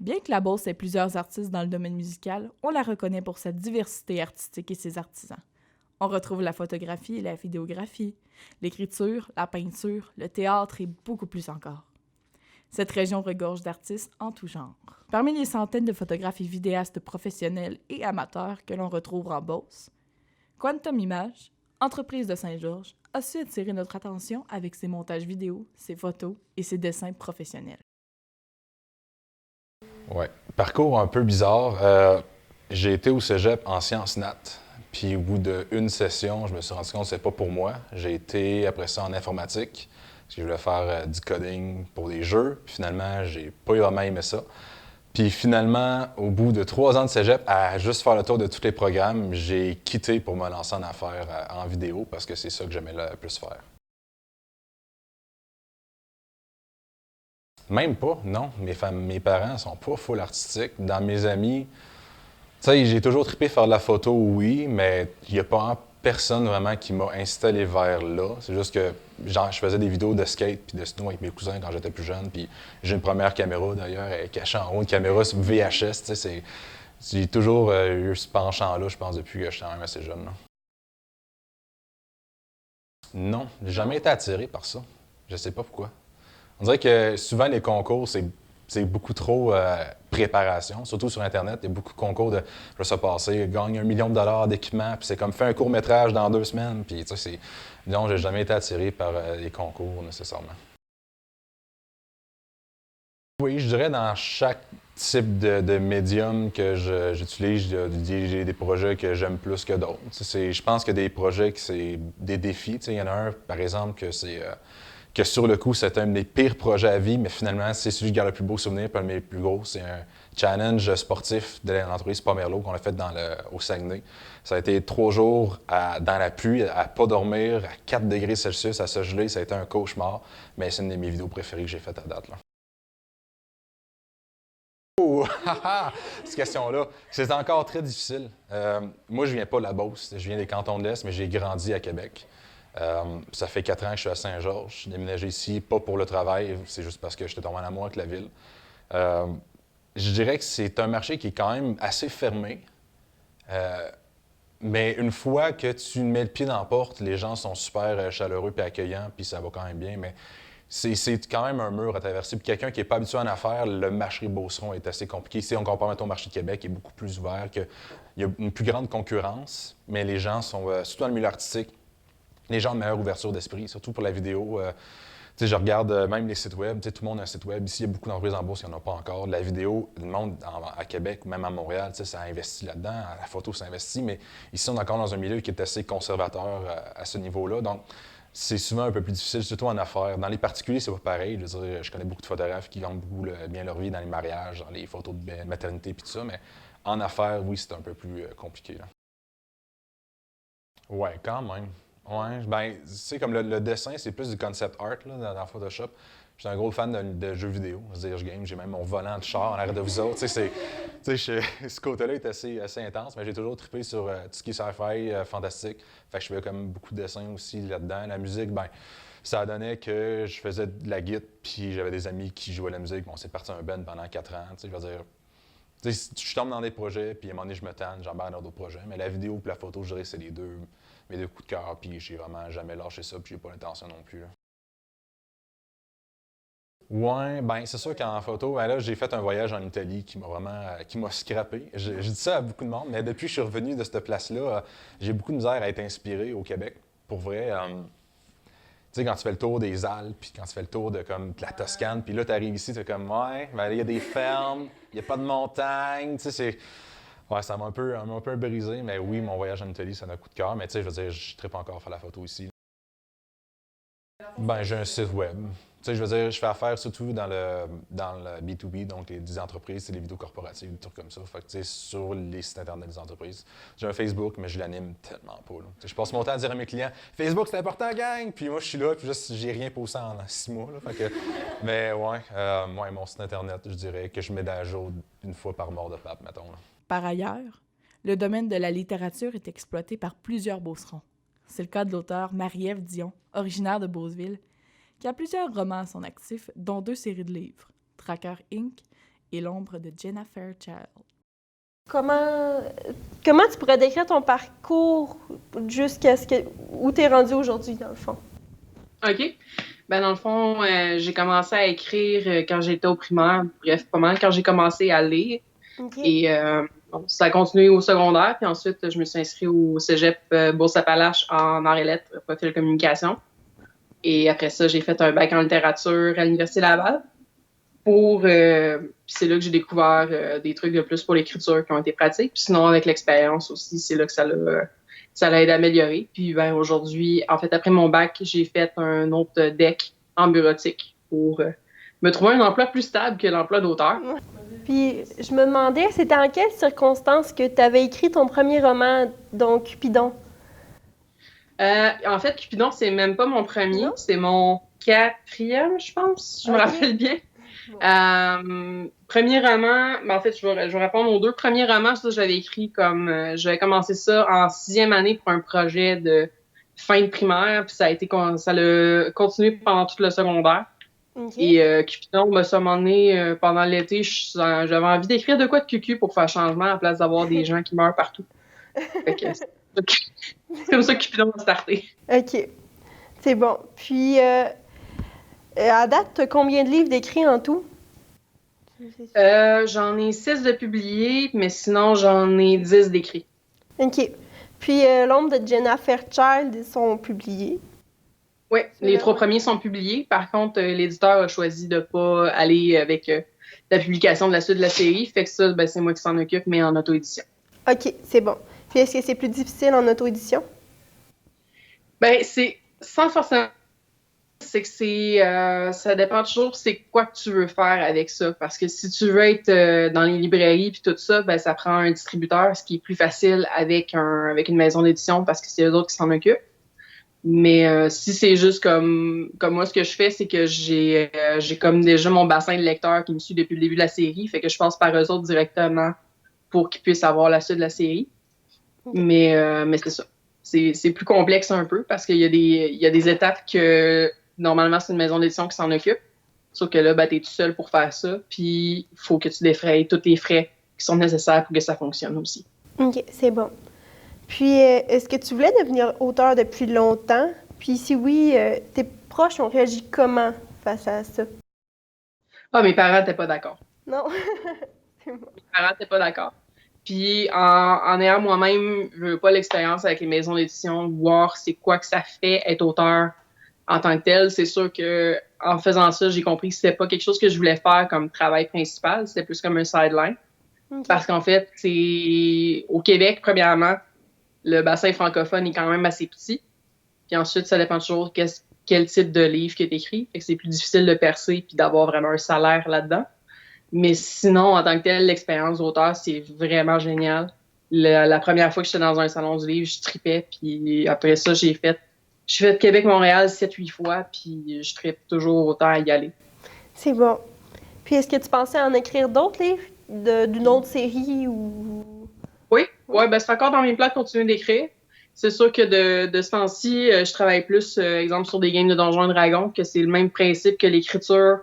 Bien que la Beauce ait plusieurs artistes dans le domaine musical, on la reconnaît pour sa diversité artistique et ses artisans. On retrouve la photographie et la vidéographie, l'écriture, la peinture, le théâtre et beaucoup plus encore. Cette région regorge d'artistes en tout genre. Parmi les centaines de photographes et vidéastes professionnels et amateurs que l'on retrouve en Beauce, Quantum Images, entreprise de Saint-Georges, a su attirer notre attention avec ses montages vidéo, ses photos et ses dessins professionnels. Ouais, parcours un peu bizarre. J'ai été au cégep en sciences nat. Puis au bout d'une session, je me suis rendu compte que c'était pas pour moi. J'ai été après ça en informatique, parce que je voulais faire du coding pour des jeux. Puis finalement, j'ai pas vraiment aimé ça. Puis finalement, au bout de 3 ans de cégep, à juste faire le tour de tous les programmes, j'ai quitté pour me lancer en affaires en vidéo, parce que c'est ça que j'aimais le plus faire. Même pas, non. Mes parents sont pas full artistiques. Dans mes amis, tu sais, j'ai toujours trippé faire de la photo, oui, mais il n'y a pas personne vraiment qui m'a installé vers là. C'est juste que, genre, je faisais des vidéos de skate puis de snow avec mes cousins quand j'étais plus jeune. Puis j'ai une première caméra, d'ailleurs, elle est cachée en haut, une caméra VHS, tu sais. J'ai toujours eu ce penchant-là, je pense, depuis que j'étais quand même assez jeune, là. Non, j'ai jamais été attiré par ça. Je sais pas pourquoi. On dirait que souvent, les concours, c'est beaucoup trop préparation, surtout sur Internet. Il y a beaucoup de concours de « je vais se passer, gagne $1 million d'équipement », puis c'est comme « faire un court-métrage dans 2 semaines », puis tu sais, non, j'ai jamais été attiré par les concours, nécessairement. Oui, je dirais dans chaque type de médium que j'utilise, j'ai des projets que j'aime plus que d'autres. Je pense que des projets que c'est des défis. Il y en a un, par exemple, que sur le coup, c'était un des pires projets à vie, mais finalement, c'est celui qui garde le plus beau souvenir, puis un de mes plus gros. C'est un challenge sportif de l'entreprise Pomerleau qu'on a fait au Saguenay. Ça a été 3 jours dans la pluie, à pas dormir, à 4 degrés Celsius, à se geler. Ça a été un cauchemar, mais c'est une de mes vidéos préférées que j'ai faites à date, là. Oh, cette question-là, c'est encore très difficile. Moi, je viens pas de la Beauce, je viens des cantons de l'Est, mais j'ai grandi à Québec. Ça fait 4 ans que je suis à Saint-Georges. J'ai déménagé ici, pas pour le travail, c'est juste parce que j'étais tombé en amour avec la ville. Je dirais que c'est un marché qui est quand même assez fermé. Mais une fois que tu mets le pied dans la porte, les gens sont super chaleureux et accueillants, puis ça va quand même bien. Mais c'est quand même un mur à traverser. Puis quelqu'un qui n'est pas habitué en affaires, le marché Beauceron est assez compliqué. Si on compare maintenant au marché de Québec, il est beaucoup plus ouvert, il y a une plus grande concurrence, mais les gens sont, surtout dans le milieu artistique, les gens ont une meilleure ouverture d'esprit, surtout pour la vidéo. Je regarde même les sites web, tout le monde a un site web. Ici, il y a beaucoup d'entreprises en bourse qui n'en ont pas encore. La vidéo, le monde à Québec, même à Montréal, ça investit là-dedans. La photo, ça investit, mais ici, on est encore dans un milieu qui est assez conservateur à ce niveau-là. Donc, c'est souvent un peu plus difficile, surtout en affaires. Dans les particuliers, c'est pas pareil. Je veux dire, je connais beaucoup de photographes qui gagnent beaucoup bien leur vie dans les mariages, dans les photos de maternité et tout ça, mais en affaires, oui, c'est un peu plus compliqué, là. Ouais, quand même. Ouais, ben, tu sais, comme le dessin, c'est plus du concept art là, dans Photoshop. Je suis un gros fan de jeux vidéo. C'est-à-dire, je game, j'ai même mon volant de char en arrière de vous autres. Tu sais, ce côté-là est assez intense, mais j'ai toujours trippé sur tout ce qui est sci-fi, fantastique. Fait que je fais comme beaucoup de dessins aussi là-dedans. La musique, ben, ça donnait que je faisais de la guitare, puis j'avais des amis qui jouaient de la musique. Bon, c'est parti un band pendant 4 ans. Tu sais, je veux dire, tu sais, je tombe dans des projets, puis à un moment donné, je me tanne, j'embarque dans d'autres projets. Mais la vidéo et la photo, je dirais, c'est mes deux coups de cœur, puis j'ai vraiment jamais lâché ça, puis j'ai pas l'intention non plus. Là. Ouais, ben c'est sûr qu'en photo, ben là, j'ai fait un voyage en Italie qui m'a vraiment qui m'a scrappé. Je dis ça à beaucoup de monde, mais depuis que je suis revenu de cette place-là, j'ai beaucoup de misère à être inspiré au Québec. Pour vrai, tu sais, quand tu fais le tour des Alpes, puis quand tu fais le tour de la Toscane, puis là, tu arrives ici, tu es comme, ouais, ben il y a des fermes, il n'y a pas de montagne, tu sais, c'est... Ouais, ça m'a un peu brisé, mais oui, mon voyage en Italie, ça m'a un coup de cœur, mais tu sais, je veux dire, je ne trippe encore à faire la photo ici. Ben, j'ai un site web. Tu sais, je veux dire, je fais affaire surtout dans le B2B, donc des entreprises, c'est les vidéos corporatives, des trucs comme ça. Fait que, tu sais, sur les sites Internet des entreprises. J'ai un Facebook, mais je l'anime tellement pas. Là. Je passe mon temps à dire à mes clients « Facebook, c'est important, gang! » Puis moi, je suis là, puis juste, j'ai rien posté en 6 mois. Là. Fait que, mais ouais, mon site Internet, je dirais que je mets à jour une fois par mort de pape, mettons. Là. Par ailleurs, le domaine de la littérature est exploité par plusieurs beaucerons. C'est le cas de l'auteur Marie-Ève Dion, originaire de Beauceville, qui a plusieurs romans à son actif, dont 2 séries de livres, Tracker Inc. et L'ombre de Jenna Fairchild. Comment tu pourrais décrire ton parcours jusqu'à où tu es rendu aujourd'hui, dans le fond? OK. Ben dans le fond, j'ai commencé à écrire quand j'étais au primaire. Bref, pas mal quand j'ai commencé à lire. Okay. Et ça a continué au secondaire. Puis ensuite, je me suis inscrite au cégep Bourse-Appalaches en arts et lettres, profil communication. Et après ça, j'ai fait un bac en littérature à l'Université Laval. Puis c'est là que j'ai découvert des trucs de plus pour l'écriture qui ont été pratiques. Puis sinon, avec l'expérience aussi, c'est là que ça l'a aidé à améliorer. Puis ben, aujourd'hui, en fait, après mon bac, j'ai fait un autre DEC en bureautique pour me trouver un emploi plus stable que l'emploi d'auteur. Puis je me demandais, c'était en quelles circonstances que tu avais écrit ton premier roman, donc Cupidon? En fait, Cupidon, c'est même pas mon premier, c'est mon 4e, je pense, je me rappelle bien. Premier roman, ben en fait, je vais répondre aux 2 premiers romans. Ça, j'avais écrit j'avais commencé ça en 6e année pour un projet de fin de primaire, puis ça l'a continué pendant tout le secondaire. Okay. Et Cupidon, ben, ça m'a emmené pendant l'été, j'avais envie d'écrire de quoi de cucu pour faire changement à la place d'avoir des gens qui meurent partout. Fait que, c'est comme ça que Cupidon a starté. OK. C'est bon. Puis, à date, tu as combien de livres d'écrits en tout? J'en ai 6 de publiés, mais sinon, j'en ai 10 d'écrits. OK. Puis, L'ombre de Jenna Fairchild, ils sont publiés. Oui, les 3 premiers sont publiés. Par contre, l'éditeur a choisi de ne pas aller avec la publication de la suite de la série. Fait que ça, ben, c'est moi qui s'en occupe, mais en auto-édition. OK, c'est bon. Puis est-ce que c'est plus difficile en auto-édition? Ben, c'est sans forcément. C'est que ça dépend toujours c'est quoi que tu veux faire avec ça. Parce que si tu veux être dans les librairies puis tout ça, ben, ça prend un distributeur, ce qui est plus facile avec une maison d'édition parce que c'est eux autres qui s'en occupent. Mais si c'est juste comme moi, ce que je fais, c'est que j'ai comme déjà mon bassin de lecteurs qui me suit depuis le début de la série. Fait que je passe par eux autres directement pour qu'ils puissent avoir la suite de la série. Mais c'est ça. C'est plus complexe un peu parce qu'il y a des étapes que normalement c'est une maison d'édition qui s'en occupe. Sauf que là, ben, t'es tout seul pour faire ça. Puis il faut que tu défrayes tous les frais qui sont nécessaires pour que ça fonctionne aussi. OK, c'est bon. Puis, est-ce que tu voulais devenir auteur depuis longtemps? Puis, si oui, tes proches ont réagi comment face à ça? Ah, mes parents n'étaient pas d'accord. Non? Mes parents n'étaient pas d'accord. Puis, en ayant moi-même, je veux pas l'expérience avec les maisons d'édition, voir c'est quoi que ça fait être auteur en tant que tel. C'est sûr que en faisant ça, j'ai compris que c'était pas quelque chose que je voulais faire comme travail principal. C'était plus comme un sideline. Okay. Parce qu'en fait, c'est au Québec, premièrement, le bassin francophone est quand même assez petit. Puis ensuite, ça dépend toujours quel type de livre que tu écris. Fait que c'est plus difficile de percer puis d'avoir vraiment un salaire là-dedans. Mais sinon, en tant que tel, l'expérience d'auteur, c'est vraiment génial. La première fois que j'étais dans un salon du livre, je tripais. Puis après ça, j'ai fait je fais de Québec-Montréal 7-8 fois, puis je tripe toujours autant à y aller. C'est bon. Puis est-ce que tu pensais en écrire d'autres livres d'une autre série ou... Oui, ben c'est encore dans mes plans de continuer d'écrire. C'est sûr que de ce temps-ci, je travaille plus, exemple, sur des games de Donjons et Dragons, que c'est le même principe que l'écriture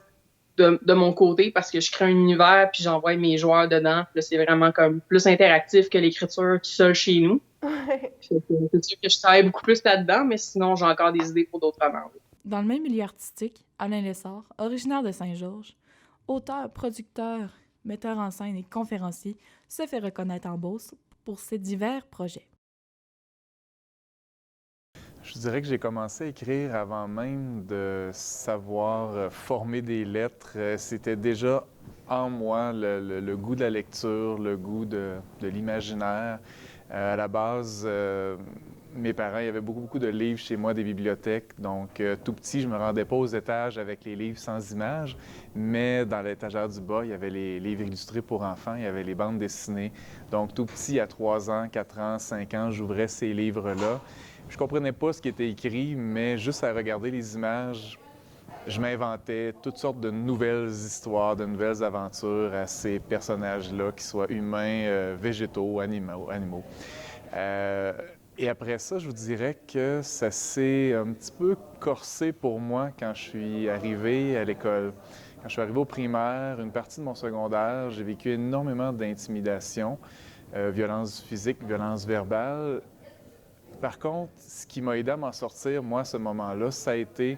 de mon côté, parce que je crée un univers, puis j'envoie mes joueurs dedans. Puis là, c'est vraiment comme plus interactif que l'écriture tout seul chez nous. C'est sûr que je travaille beaucoup plus là-dedans, mais sinon, j'ai encore des idées pour d'autres romans. Dans le même milieu artistique, Alain Lessard, originaire de Saint-Georges, auteur, producteur, metteur en scène et conférencier, se fait reconnaître en Beauce pour ses divers projets. Je dirais que j'ai commencé à écrire avant même de savoir former des lettres. C'était déjà en moi le goût de la lecture, le goût de l'imaginaire. À la base, mes parents, il y avait beaucoup de livres chez moi, des bibliothèques. Donc, tout petit, je me rendais pas aux étages avec les livres sans images, mais dans l'étagère du bas, il y avait les livres illustrés pour enfants, il y avait les bandes dessinées. Donc, tout petit, à 3 ans, 4 ans, 5 ans, j'ouvrais ces livres-là. Je comprenais pas ce qui était écrit, mais juste à regarder les images, je m'inventais toutes sortes de nouvelles histoires, de nouvelles aventures à ces personnages-là, qu'ils soient humains, végétaux, animaux. Et après ça, je vous dirais que ça s'est un petit peu corsé pour moi quand je suis arrivé à l'école. Quand je suis arrivé au primaire, une partie de mon secondaire, j'ai vécu énormément d'intimidation, violence physique, violence verbale. Par contre, ce qui m'a aidé à m'en sortir, moi, à ce moment-là, ça a été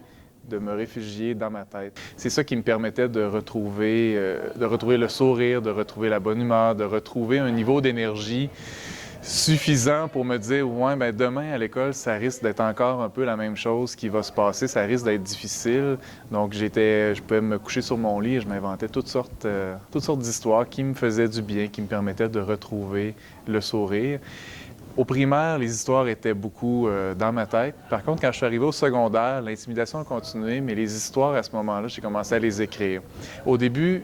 de me réfugier dans ma tête. C'est ça qui me permettait de retrouver le sourire, de retrouver la bonne humeur, de retrouver un niveau d'énergie suffisant pour me dire « Ouais, bien demain à l'école, ça risque d'être encore un peu la même chose qui va se passer, ça risque d'être difficile. » Donc, je pouvais me coucher sur mon lit et je m'inventais toutes sortes d'histoires qui me faisaient du bien, qui me permettaient de retrouver le sourire. Au primaire, les histoires étaient beaucoup dans ma tête. Par contre, quand je suis arrivé au secondaire, l'intimidation a continué, mais les histoires, à ce moment-là, j'ai commencé à les écrire. Au début,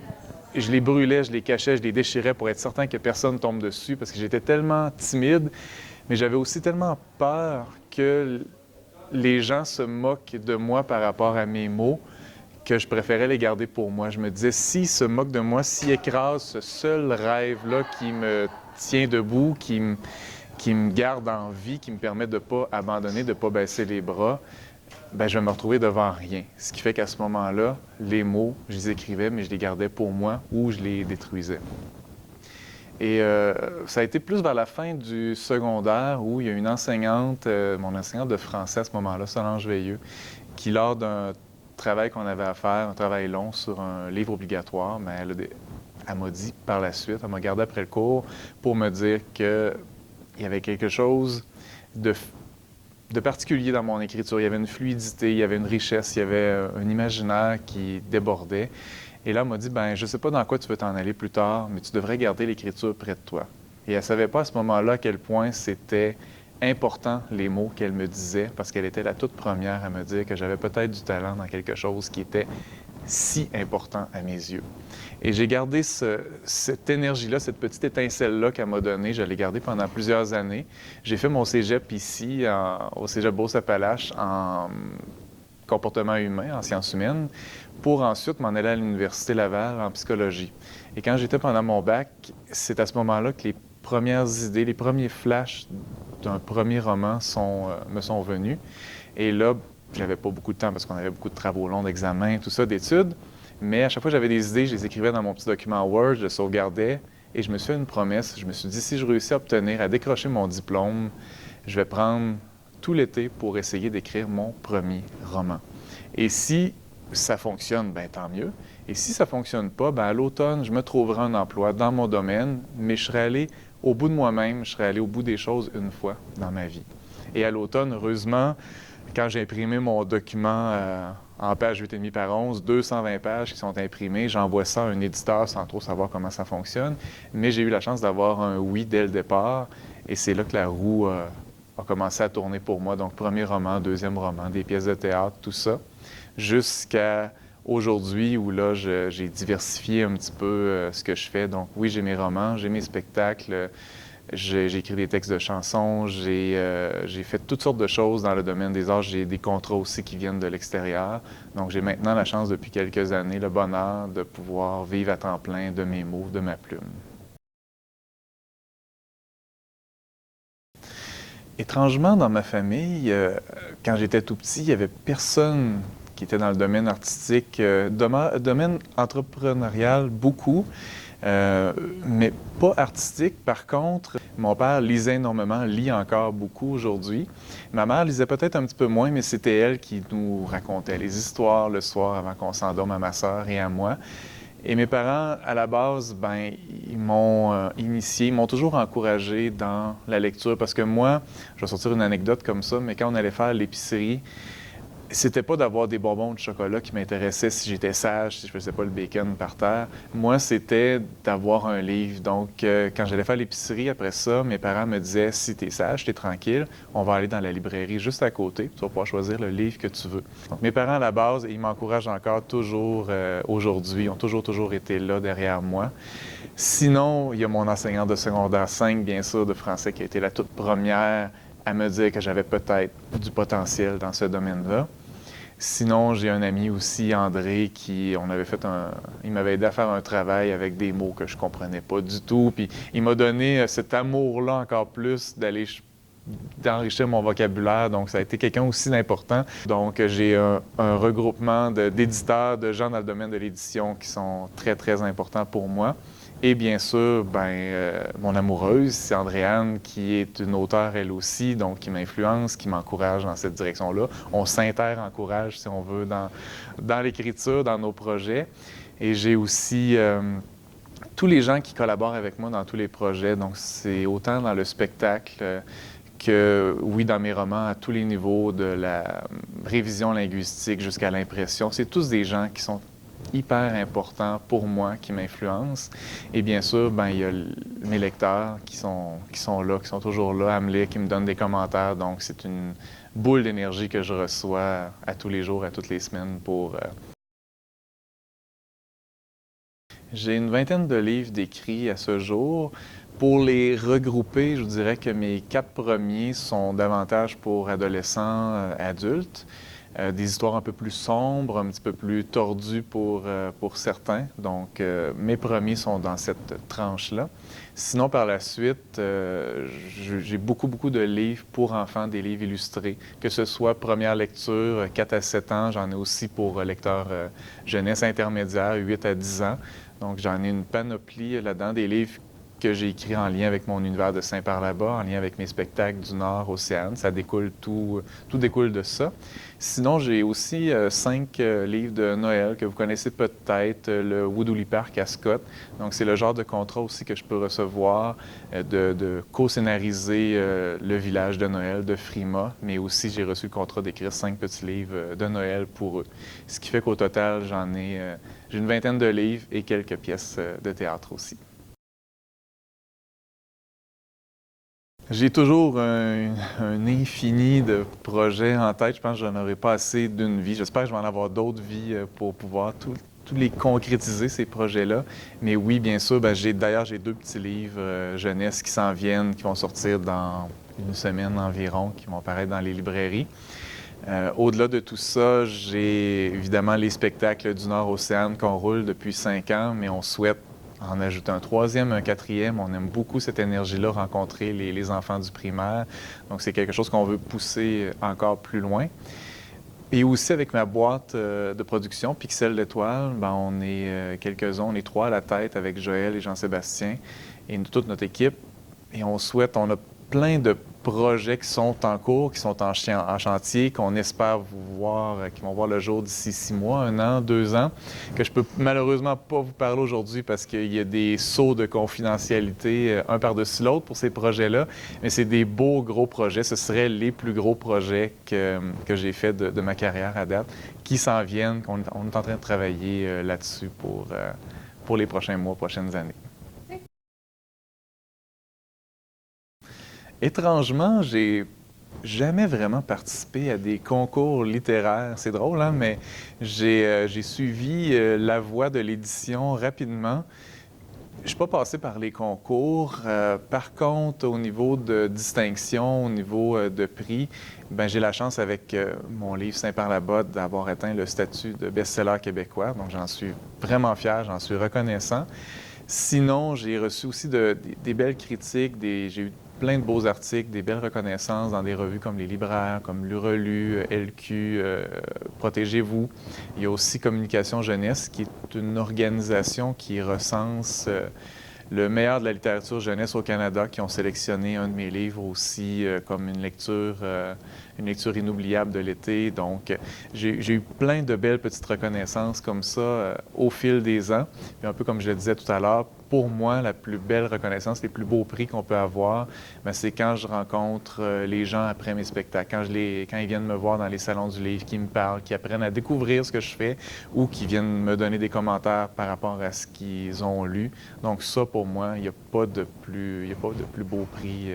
je les brûlais, je les cachais, je les déchirais pour être certain que personne tombe dessus, parce que j'étais tellement timide, mais j'avais aussi tellement peur que les gens se moquent de moi par rapport à mes mots, que je préférais les garder pour moi. Je me disais, s'ils se moquent de moi, s'ils écrasent ce seul rêve-là qui me tient debout, qui me garde en vie, qui me permet de ne pas abandonner, de ne pas baisser les bras, bien, je vais me retrouver devant rien. Ce qui fait qu'à ce moment-là, les mots, je les écrivais, mais je les gardais pour moi ou je les détruisais. Et ça a été plus vers la fin du secondaire où il y a une enseignante, mon enseignante de français à ce moment-là, Solange Veilleux, qui, lors d'un travail qu'on avait à faire, un travail long sur un livre obligatoire, bien, elle m'a dit par la suite, elle m'a gardé après le cours pour me dire que il y avait quelque chose de particulier dans mon écriture. Il y avait une fluidité, il y avait une richesse, il y avait un imaginaire qui débordait. Et là, elle m'a dit, ben, je ne sais pas dans quoi tu veux t'en aller plus tard, mais tu devrais garder l'écriture près de toi. Et elle ne savait pas à ce moment-là à quel point c'était important les mots qu'elle me disait, parce qu'elle était la toute première à me dire que j'avais peut-être du talent dans quelque chose qui était si important à mes yeux. Et j'ai gardé cette énergie-là, cette petite étincelle-là qu'elle m'a donnée, je l'ai gardée pendant plusieurs années. J'ai fait mon cégep ici, au cégep Beauce-Appalaches, en comportement humain, en sciences humaines, pour ensuite m'en aller à l'Université Laval en psychologie. Et quand j'étais pendant mon bac, c'est à ce moment-là que les premières idées, les premiers flashs d'un premier roman me sont venus. Et là, j'avais pas beaucoup de temps parce qu'on avait beaucoup de travaux longs, d'examens, tout ça, d'études. Mais à chaque fois que j'avais des idées, je les écrivais dans mon petit document Word, je les sauvegardais et je me suis fait une promesse. Je me suis dit, si je réussis à obtenir, à décrocher mon diplôme, je vais prendre tout l'été pour essayer d'écrire mon premier roman. Et si ça fonctionne, bien tant mieux. Et si ça ne fonctionne pas, bien à l'automne, je me trouverai un emploi dans mon domaine, mais je serai allé au bout de moi-même, je serai allé au bout des choses une fois dans ma vie. Et à l'automne, heureusement, quand j'ai imprimé mon document en page 8,5 par 11, 220 pages qui sont imprimées, j'envoie ça à un éditeur sans trop savoir comment ça fonctionne. Mais j'ai eu la chance d'avoir un oui dès le départ. Et c'est là que la roue a commencé à tourner pour moi. Donc, premier roman, deuxième roman, des pièces de théâtre, tout ça. Jusqu'à aujourd'hui où là, j'ai diversifié un petit peu ce que je fais. Donc, oui, j'ai mes romans, j'ai mes spectacles. J'ai écrit des textes de chansons, j'ai fait toutes sortes de choses dans le domaine des arts. J'ai des contrats aussi qui viennent de l'extérieur. Donc, j'ai maintenant la chance, depuis quelques années, le bonheur de pouvoir vivre à temps plein de mes mots, de ma plume. Étrangement, dans ma famille, quand j'étais tout petit, il n'y avait personne qui était dans le domaine artistique, domaine entrepreneurial beaucoup, mais pas artistique. Par contre, mon père lisait énormément, lit encore beaucoup aujourd'hui. Ma mère lisait peut-être un petit peu moins, mais c'était elle qui nous racontait les histoires le soir avant qu'on s'endorme à ma sœur et à moi. Et mes parents, à la base, ben, ils m'ont initié, ils m'ont toujours encouragé dans la lecture parce que moi, je vais sortir une anecdote comme ça, mais quand on allait faire l'épicerie, c'était pas d'avoir des bonbons de chocolat qui m'intéressait si j'étais sage, si je faisais pas le bacon par terre. Moi, c'était d'avoir un livre. Donc, quand j'allais faire l'épicerie après ça, mes parents me disaient « Si t'es sage, t'es tranquille, on va aller dans la librairie juste à côté, tu vas pouvoir choisir le livre que tu veux. » Donc, mes parents, à la base, ils m'encouragent encore toujours aujourd'hui. Ils ont toujours été là derrière moi. Sinon, il y a mon enseignant de secondaire 5, bien sûr, de français, qui a été la toute première à me dire que j'avais peut-être du potentiel dans ce domaine-là. Sinon, j'ai un ami aussi, André, il m'avait aidé à faire un travail avec des mots que je comprenais pas du tout. Puis il m'a donné cet amour-là encore plus d'enrichir mon vocabulaire. Donc, ça a été quelqu'un aussi d'important. Donc, j'ai un regroupement d'éditeurs, de gens dans le domaine de l'édition qui sont très importants pour moi. Et bien sûr, mon amoureuse, c'est Andréane, qui est une auteure elle aussi, donc qui m'influence, qui m'encourage dans cette direction-là. On s'inter-encourage, si on veut, dans l'écriture, dans nos projets. Et j'ai aussi tous les gens qui collaborent avec moi dans tous les projets. Donc, c'est autant dans le spectacle que, oui, dans mes romans, à tous les niveaux, de la révision linguistique jusqu'à l'impression. C'est tous des gens qui sont hyper important pour moi, qui m'influence. Et bien sûr, il y a mes lecteurs qui sont là, qui sont toujours là à me lire, qui me donnent des commentaires. Donc, c'est une boule d'énergie que je reçois à tous les jours, à toutes les semaines pour... J'ai une vingtaine de livres d'écrits à ce jour. Pour les regrouper, je vous dirais que mes 4 premiers sont davantage pour adolescents, adultes. Des histoires un peu plus sombres, un petit peu plus tordues pour certains. Donc, mes premiers sont dans cette tranche-là. Sinon, par la suite, j'ai beaucoup de livres pour enfants, des livres illustrés, que ce soit première lecture, 4 à 7 ans. J'en ai aussi pour lecteurs jeunesse intermédiaire, 8 à 10 ans. Donc, j'en ai une panoplie là-dedans, des livres que j'ai écrits en lien avec mon univers de Saint-Par-là-Bas, en lien avec mes spectacles du Nord, Océane. Ça découle, tout découle de ça. Sinon, j'ai aussi 5 livres de Noël que vous connaissez peut-être, le Woodouly Park à Scott. Donc, c'est le genre de contrat aussi que je peux recevoir, de co-scénariser le village de Noël de Frima, mais aussi j'ai reçu le contrat d'écrire 5 petits livres de Noël pour eux. Ce qui fait qu'au total, j'ai une vingtaine de livres et quelques pièces de théâtre aussi. J'ai toujours un infini de projets en tête. Je pense que je n'en aurai pas assez d'une vie. J'espère que je vais en avoir d'autres vies pour pouvoir tous les concrétiser, ces projets-là. Mais oui, bien sûr, j'ai 2 petits livres jeunesse qui s'en viennent, qui vont sortir dans une semaine environ, qui vont apparaître dans les librairies. Au-delà de tout ça, j'ai évidemment les spectacles du Nord Océane qu'on roule depuis 5 ans, mais on souhaite en ajouter un 3e, un 4e. On aime beaucoup cette énergie-là, rencontrer les enfants du primaire. Donc, c'est quelque chose qu'on veut pousser encore plus loin. Et aussi, avec ma boîte de production, Pixel d'étoiles, on est quelques-uns, on est 3 à la tête avec Joël et Jean-Sébastien et toute notre équipe. Et on a plein de projets qui sont en cours, qui sont en chantier, qu'on espère qui vont voir le jour d'ici 6 mois, 1 an, 2 ans, que je peux malheureusement pas vous parler aujourd'hui parce qu'il y a des sauts de confidentialité un par-dessus l'autre pour ces projets-là, mais c'est des beaux gros projets. Ce seraient les plus gros projets que j'ai fait de ma carrière à date, qui s'en viennent, qu'on est en train de travailler là-dessus pour les prochains mois, prochaines années. Étrangement, j'ai jamais vraiment participé à des concours littéraires. C'est drôle, hein? Mais j'ai suivi la voie de l'édition rapidement. Je ne suis pas passé par les concours. Par contre, au niveau de distinction, au niveau de prix, ben, j'ai la chance avec mon livre Saint par la botte d'avoir atteint le statut de best-seller québécois. Donc, j'en suis vraiment fier, j'en suis reconnaissant. Sinon, j'ai reçu aussi des belles critiques, j'ai eu plein de beaux articles, des belles reconnaissances dans des revues comme Les Libraires, comme L'Urelu, LQ, Protégez-vous. Il y a aussi Communication Jeunesse, qui est une organisation qui recense le meilleur de la littérature jeunesse au Canada, qui ont sélectionné un de mes livres aussi comme une lecture inoubliable de l'été. Donc, j'ai eu plein de belles petites reconnaissances comme ça au fil des ans. Puis un peu comme je le disais tout à l'heure, pour moi, la plus belle reconnaissance, les plus beaux prix qu'on peut avoir, bien, c'est quand je rencontre les gens après mes spectacles, quand ils viennent me voir dans les salons du livre, qui me parlent, qui apprennent à découvrir ce que je fais ou qui viennent me donner des commentaires par rapport à ce qu'ils ont lu. Donc ça, pour moi, il n'y a pas de plus beau prix.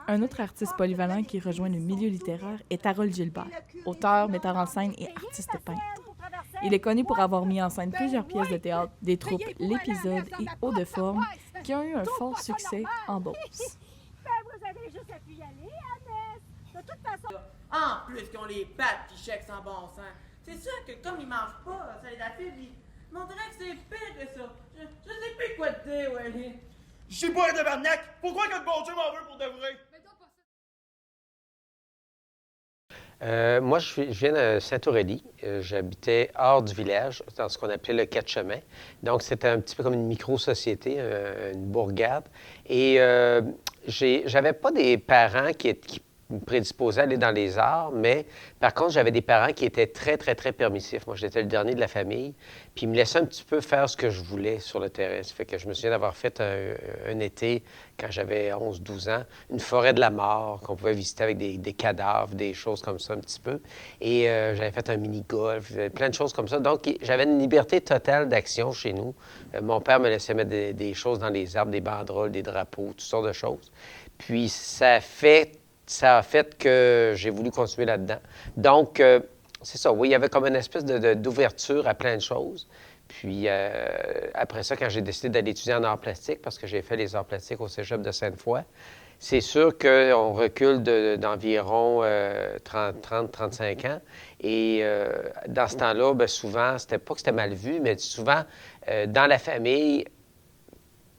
Un autre artiste polyvalent qui rejoint le milieu littéraire est Harold Gilbert, auteur, metteur en scène et artiste peintre. Il est connu pour avoir mis en scène plusieurs pièces de théâtre, des troupes L'Épisode et Eau de forme, qui ont eu un fort succès en Beauce. Vous avez juste à y aller, Annette. De toute façon... En plus qu'on les batte pis chèque sans bon sens. C'est sûr que comme ils mangent pas, ça les affaiblit. Mais on dirait que c'est pire que ça. Je sais plus quoi te dire, ouais. Je sais pas, un tabarnak! Pourquoi que le bon Dieu m'en veut pour de vrai? Moi, je viens de Saint-Aurélie. J'habitais hors du village, dans ce qu'on appelait le Quatre-Chemins. Donc, c'était un petit peu comme une micro-société, une bourgade. Et j'avais pas des parents qui me prédisposaient à aller dans les arts, mais par contre, j'avais des parents qui étaient très, très, très permissifs. Moi, j'étais le dernier de la famille, puis ils me laissaient un petit peu faire ce que je voulais sur le terrain. Ça fait que je me souviens d'avoir fait un été, quand j'avais 11-12 ans, une forêt de la mort qu'on pouvait visiter avec des cadavres, des choses comme ça un petit peu. Et j'avais fait un mini-golf, plein de choses comme ça. Donc, j'avais une liberté totale d'action chez nous. Mon père me laissait mettre des choses dans les arbres, des banderoles, des drapeaux, toutes sortes de choses. Puis ça a fait que j'ai voulu continuer là-dedans. Donc, c'est ça, oui, il y avait comme une espèce d'ouverture à plein de choses. Puis après ça, quand j'ai décidé d'aller étudier en arts plastiques, parce que j'ai fait les arts plastiques au cégep de Sainte-Foy, c'est sûr qu'on recule d'environ 30-35 ans. Et dans ce temps-là, bien, souvent, c'était pas que c'était mal vu, mais souvent, dans la famille,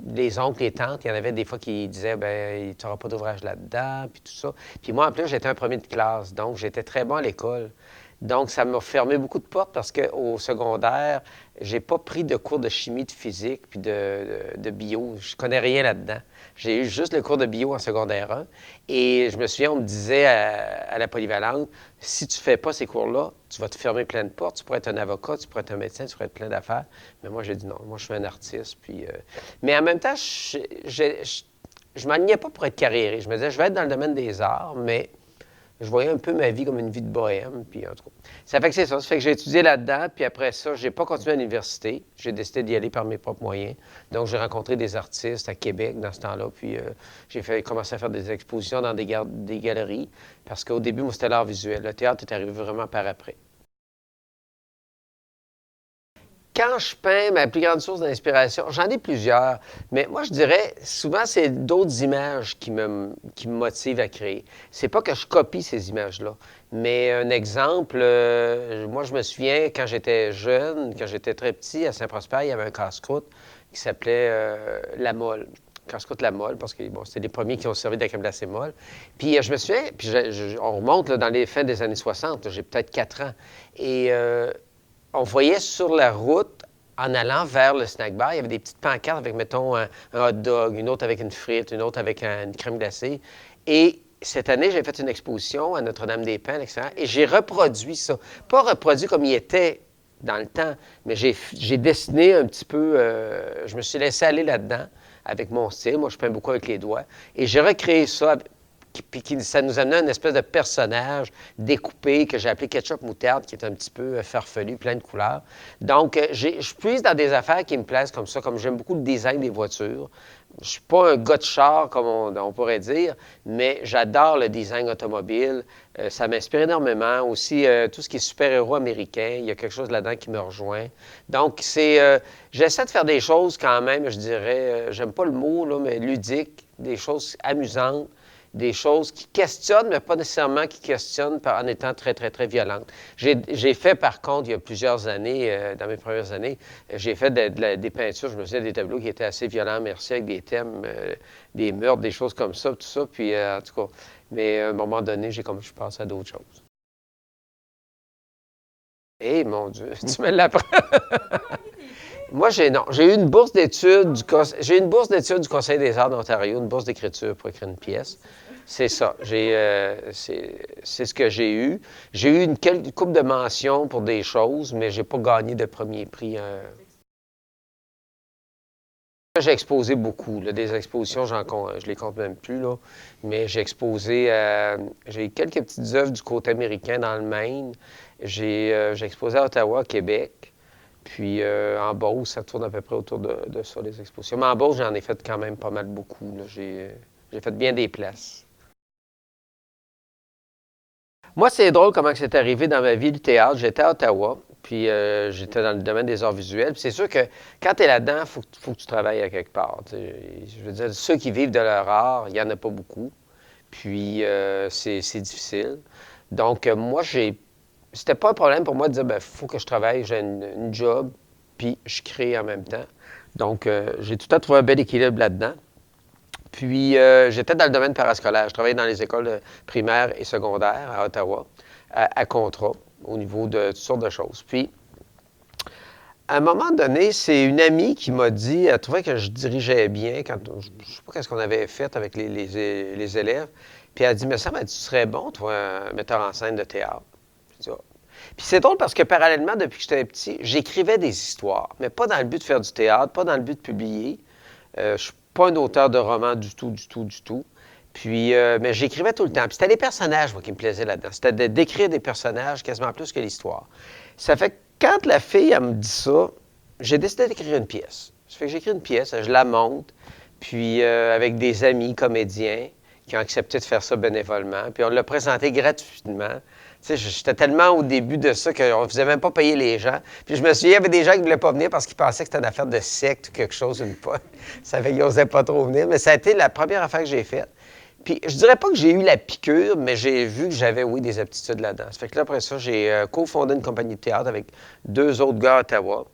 les oncles et tantes, il y en avait des fois qui disaient « ben tu n'auras pas d'ouvrage là-dedans », puis tout ça. Puis moi, en plus, j'étais un premier de classe, donc j'étais très bon à l'école. Donc, ça m'a fermé beaucoup de portes parce qu'au secondaire, j'ai pas pris de cours de chimie, de physique, puis de bio. Je connais rien là-dedans. J'ai eu juste le cours de bio en secondaire 1. Et je me souviens, on me disait à la polyvalente, si tu fais pas ces cours-là, tu vas te fermer plein de portes. Tu pourrais être un avocat, tu pourrais être un médecin, tu pourrais être plein d'affaires. Mais moi, j'ai dit non. Moi, je suis un artiste. Puis, mais en même temps, je m'alignais pas pour être carriériste. Je me disais, je vais être dans le domaine des arts, mais je voyais un peu ma vie comme une vie de bohème, puis en tout cas. Ça fait que c'est ça. Ça fait que j'ai étudié là-dedans, puis après ça, j'ai pas continué à l'université. J'ai décidé d'y aller par mes propres moyens. Donc, j'ai rencontré des artistes à Québec dans ce temps-là, puis j'ai commencé à faire des expositions dans des galeries, parce qu'au début, moi, c'était l'art visuel. Le théâtre est arrivé vraiment par après. Quand je peins, ma plus grande source d'inspiration, j'en ai plusieurs, mais moi, je dirais, souvent, c'est d'autres images qui me motivent à créer. C'est pas que je copie ces images-là, mais un exemple, moi, je me souviens, quand j'étais jeune, quand j'étais très petit, à Saint-Prosper, il y avait un casse-croûte qui s'appelait La Molle. Casse-croûte La Molle, parce que bon, c'était les premiers qui ont servi de la crème glacée molle. Puis je me souviens, puis on remonte là, dans les fins des années 60, j'ai peut-être 4 ans, et on voyait sur la route, en allant vers le snack bar, il y avait des petites pancartes avec, mettons, un hot dog, une autre avec une frite, une autre avec une crème glacée. Et cette année, j'ai fait une exposition à Notre-Dame-des-Pins, etc. Et j'ai reproduit ça. Pas reproduit comme il était dans le temps, mais j'ai dessiné un petit peu, je me suis laissé aller là-dedans avec mon style. Moi, je peins beaucoup avec les doigts. Et j'ai recréé ça ça nous amenait à une espèce de personnage découpé que j'ai appelé Ketchup Moutarde, qui est un petit peu farfelu, plein de couleurs. Donc, je puise dans des affaires qui me plaisent comme ça, comme j'aime beaucoup le design des voitures. Je ne suis pas un gars de char, comme on pourrait dire, mais j'adore le design automobile. Ça m'inspire énormément. Aussi, tout ce qui est super-héros américain, il y a quelque chose là-dedans qui me rejoint. Donc, j'essaie de faire des choses quand même, je dirais, j'aime pas le mot, là, mais ludiques, des choses amusantes, des choses qui questionnent, mais pas nécessairement qui questionnent en étant très, très, très violentes. J'ai fait, par contre, il y a plusieurs années, dans mes premières années, j'ai fait des peintures, je me souviens des tableaux qui étaient assez violents, merci, avec des thèmes, des meurtres, des choses comme ça, tout ça. Puis, en tout cas, mais à un moment donné, je passe à d'autres choses. Eh, mon Dieu, tu me l'apprends! Moi, j'ai eu une bourse d'études du Conseil des arts d'Ontario, une bourse d'écriture pour écrire une pièce. C'est ça. C'est ce que j'ai eu. J'ai eu une couple de mentions pour des choses, mais j'ai pas gagné de premier prix. J'ai exposé beaucoup. Là, des expositions, je les compte même plus, là, mais j'ai exposé, j'ai eu quelques petites œuvres du côté américain dans le Maine. J'ai exposé à Ottawa, Québec. Puis en Beauce, ça tourne à peu près autour de ça, les expositions. Mais en Beauce, j'en ai fait quand même pas mal beaucoup. J'ai fait bien des places. Moi, c'est drôle comment c'est arrivé dans ma vie, le théâtre. J'étais à Ottawa, puis j'étais dans le domaine des arts visuels. Puis c'est sûr que quand tu es là-dedans, il faut que tu travailles à quelque part. Je veux dire, ceux qui vivent de leur art, il n'y en a pas beaucoup. Puis c'est difficile. Donc, moi, c'était pas un problème pour moi de dire, il faut que je travaille, j'ai une job, puis je crée en même temps. Donc, j'ai tout le temps trouvé un bel équilibre là-dedans. Puis, j'étais dans le domaine parascolaire. Je travaillais dans les écoles primaires et secondaires à Ottawa, à contrat, au niveau de toutes sortes de choses. Puis, à un moment donné, c'est une amie qui m'a dit, elle trouvait que je dirigeais bien, je ne sais pas qu'est-ce qu'on avait fait avec les élèves, puis elle a dit, mais ça, tu serais bon, toi, un metteur en scène de théâtre. J'ai dit, ah. Puis c'est drôle parce que parallèlement, depuis que j'étais petit, j'écrivais des histoires, mais pas dans le but de faire du théâtre, pas dans le but de publier. Je suis pas un auteur de romans du tout. Puis, mais j'écrivais tout le temps. Puis c'était les personnages, moi, qui me plaisaient là-dedans. C'était d'écrire des personnages quasiment plus que l'histoire. Ça fait que quand la fille, elle me dit ça, j'ai décidé d'écrire une pièce. Ça fait que j'écris une pièce, je la monte, puis avec des amis comédiens qui ont accepté de faire ça bénévolement. Puis on l'a présenté gratuitement. Tu sais, j'étais tellement au début de ça qu'on ne faisait même pas payer les gens. Puis je me souviens, il y avait des gens qui ne voulaient pas venir parce qu'ils pensaient que c'était une affaire de secte ou quelque chose, une pote. Ça fait qu'ils n'osaient pas trop venir. Mais ça a été la première affaire que j'ai faite. Puis je dirais pas que j'ai eu la piqûre, mais j'ai vu que j'avais, oui, des aptitudes là-dedans. Ça fait que là, après ça, j'ai cofondé une compagnie de théâtre avec 2 autres gars à Ottawa.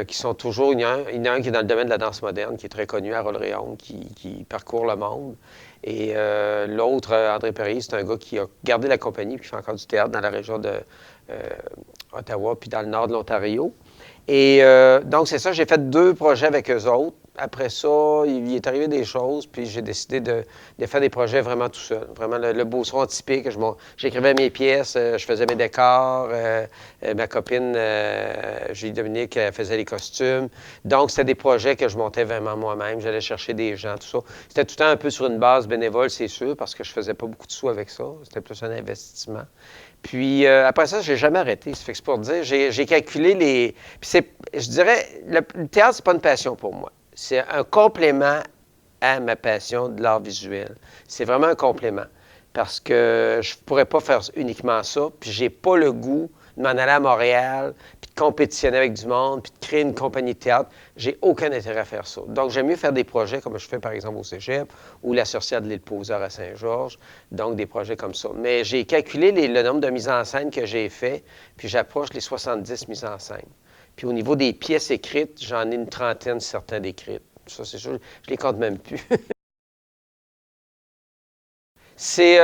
Qui sont toujours... Il y en a un qui est dans le domaine de la danse moderne, qui est très connu à Rolle-Réaume, qui parcourt le monde. Et l'autre, André Perrier, c'est un gars qui a gardé la compagnie puis qui fait encore du théâtre dans la région de Ottawa puis dans le nord de l'Ontario. Et donc, c'est ça, j'ai fait 2 projets avec eux autres. Après ça, il est arrivé des choses, puis j'ai décidé de faire des projets vraiment tout seul. Vraiment le Beauceron typique. J'écrivais mes pièces, je faisais mes décors. Ma copine, Julie Dominique, elle faisait les costumes. Donc, c'était des projets que je montais vraiment moi-même. J'allais chercher des gens, tout ça. C'était tout le temps un peu sur une base bénévole, c'est sûr, parce que je faisais pas beaucoup de sous avec ça. C'était plus un investissement. Puis après ça, j'ai jamais arrêté. Ça fait que c'est pour dire, j'ai calculé les... Puis je dirais, le théâtre, c'est pas une passion pour moi. C'est un complément à ma passion de l'art visuel. C'est vraiment un complément. Parce que je ne pourrais pas faire uniquement ça, puis j'ai pas le goût de m'en aller à Montréal, puis de compétitionner avec du monde, puis de créer une compagnie de théâtre. J'ai aucun intérêt à faire ça. Donc, j'aime mieux faire des projets comme je fais, par exemple, au Cégep, ou La Sorcière de l'île Poseur à Saint-Georges, donc des projets comme ça. Mais j'ai calculé le nombre de mises en scène que j'ai fait, puis j'approche les 70 mises en scène. Puis au niveau des pièces écrites, j'en ai une trentaine, certains d'écrites. Ça, c'est sûr, je les compte même plus. C'est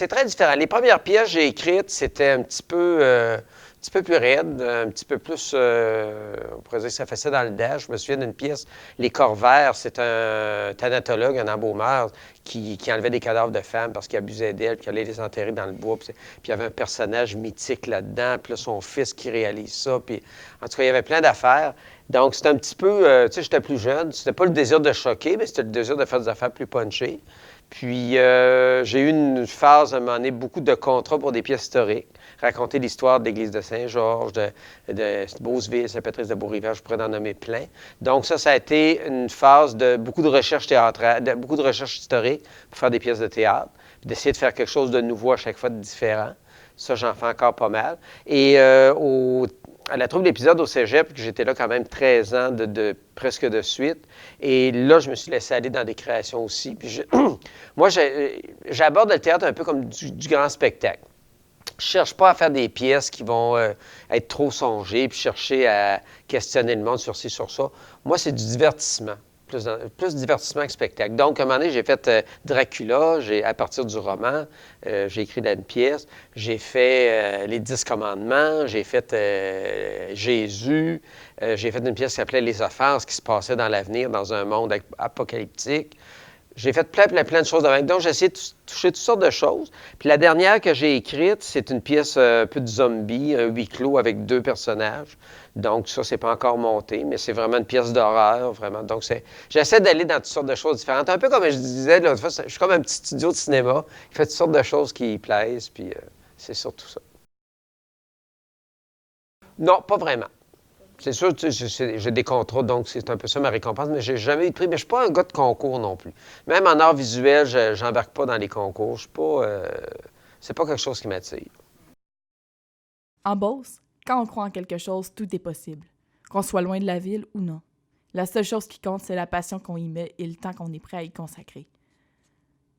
très différent. Les premières pièces que j'ai écrites, c'était un petit peu plus raide, un petit peu plus, on pourrait dire que ça fait ça dans le dash. Je me souviens d'une pièce, Les Corps Verts, c'est un thanatologue, un embaumeur, qui enlevait des cadavres de femmes parce qu'il abusait d'elles, puis il allait les enterrer dans le bois. Puis il y avait un personnage mythique là-dedans, puis là, son fils qui réalise ça. Puis, en tout cas, il y avait plein d'affaires. Donc, c'était un petit peu, tu sais, j'étais plus jeune. C'était pas le désir de choquer, mais c'était le désir de faire des affaires plus punchées. Puis j'ai eu une phase, à un moment donné, beaucoup de contrats pour des pièces historiques, raconter l'histoire de l'église de Saint-Georges, de Beauceville, Saint-Patrice de Beau-Rivière, je pourrais en nommer plein. Donc ça a été une phase de beaucoup de recherche théâtrale, de beaucoup de recherche historique pour faire des pièces de théâtre, puis d'essayer de faire quelque chose de nouveau à chaque fois, de différent. Ça, j'en fais encore pas mal. Et à la troupe d'épisodes au cégep, j'étais là quand même 13 ans presque de suite. Et là, je me suis laissé aller dans des créations aussi. Puis moi, j'aborde le théâtre un peu comme du grand spectacle. Je cherche pas à faire des pièces qui vont être trop songées, puis chercher à questionner le monde sur ci, sur ça. Moi, c'est du divertissement. Plus divertissement que spectacle. Donc, à un moment donné, j'ai fait Dracula, à partir du roman, j'ai écrit une pièce, j'ai fait Les 10 commandements, j'ai fait Jésus, j'ai fait une pièce qui s'appelait Les offenses, qui se passait dans l'avenir, dans un monde apocalyptique. J'ai fait plein de choses. Donc, j'ai essayé de toucher toutes sortes de choses. Puis la dernière que j'ai écrite, c'est une pièce un peu de zombie, un huis clos avec 2 personnages. Donc, ça, c'est pas encore monté, mais c'est vraiment une pièce d'horreur, vraiment. Donc, j'essaie d'aller dans toutes sortes de choses différentes. Un peu comme je disais l'autre fois, je suis comme un petit studio de cinéma qui fait toutes sortes de choses qui plaisent, puis c'est surtout ça. Non, pas vraiment. C'est sûr, j'ai des contrats, donc c'est un peu ça ma récompense, mais j'ai jamais eu de prix. Mais je suis pas un gars de concours non plus. Même en art visuel, j'embarque pas dans les concours. Je suis pas... c'est pas quelque chose qui m'attire. En Beauce, quand on croit en quelque chose, tout est possible. Qu'on soit loin de la ville ou non. La seule chose qui compte, c'est la passion qu'on y met et le temps qu'on est prêt à y consacrer.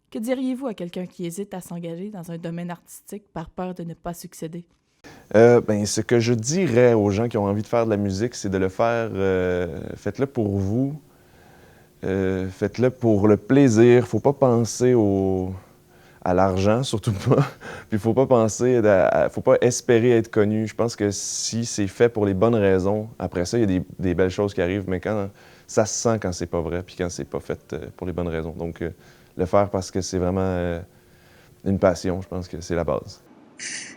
Que diriez-vous à quelqu'un qui hésite à s'engager dans un domaine artistique par peur de ne pas succéder? Ce que je dirais aux gens qui ont envie de faire de la musique, c'est de le faire, faites-le pour vous, faites-le pour le plaisir. Faut pas penser à l'argent, surtout pas. Puis faut pas faut pas espérer être connu. Je pense que si c'est fait pour les bonnes raisons, après ça, il y a des belles choses qui arrivent, mais quand ça se sent quand c'est pas vrai, puis quand c'est pas fait pour les bonnes raisons. Donc, le faire parce que c'est vraiment une passion, je pense que c'est la base.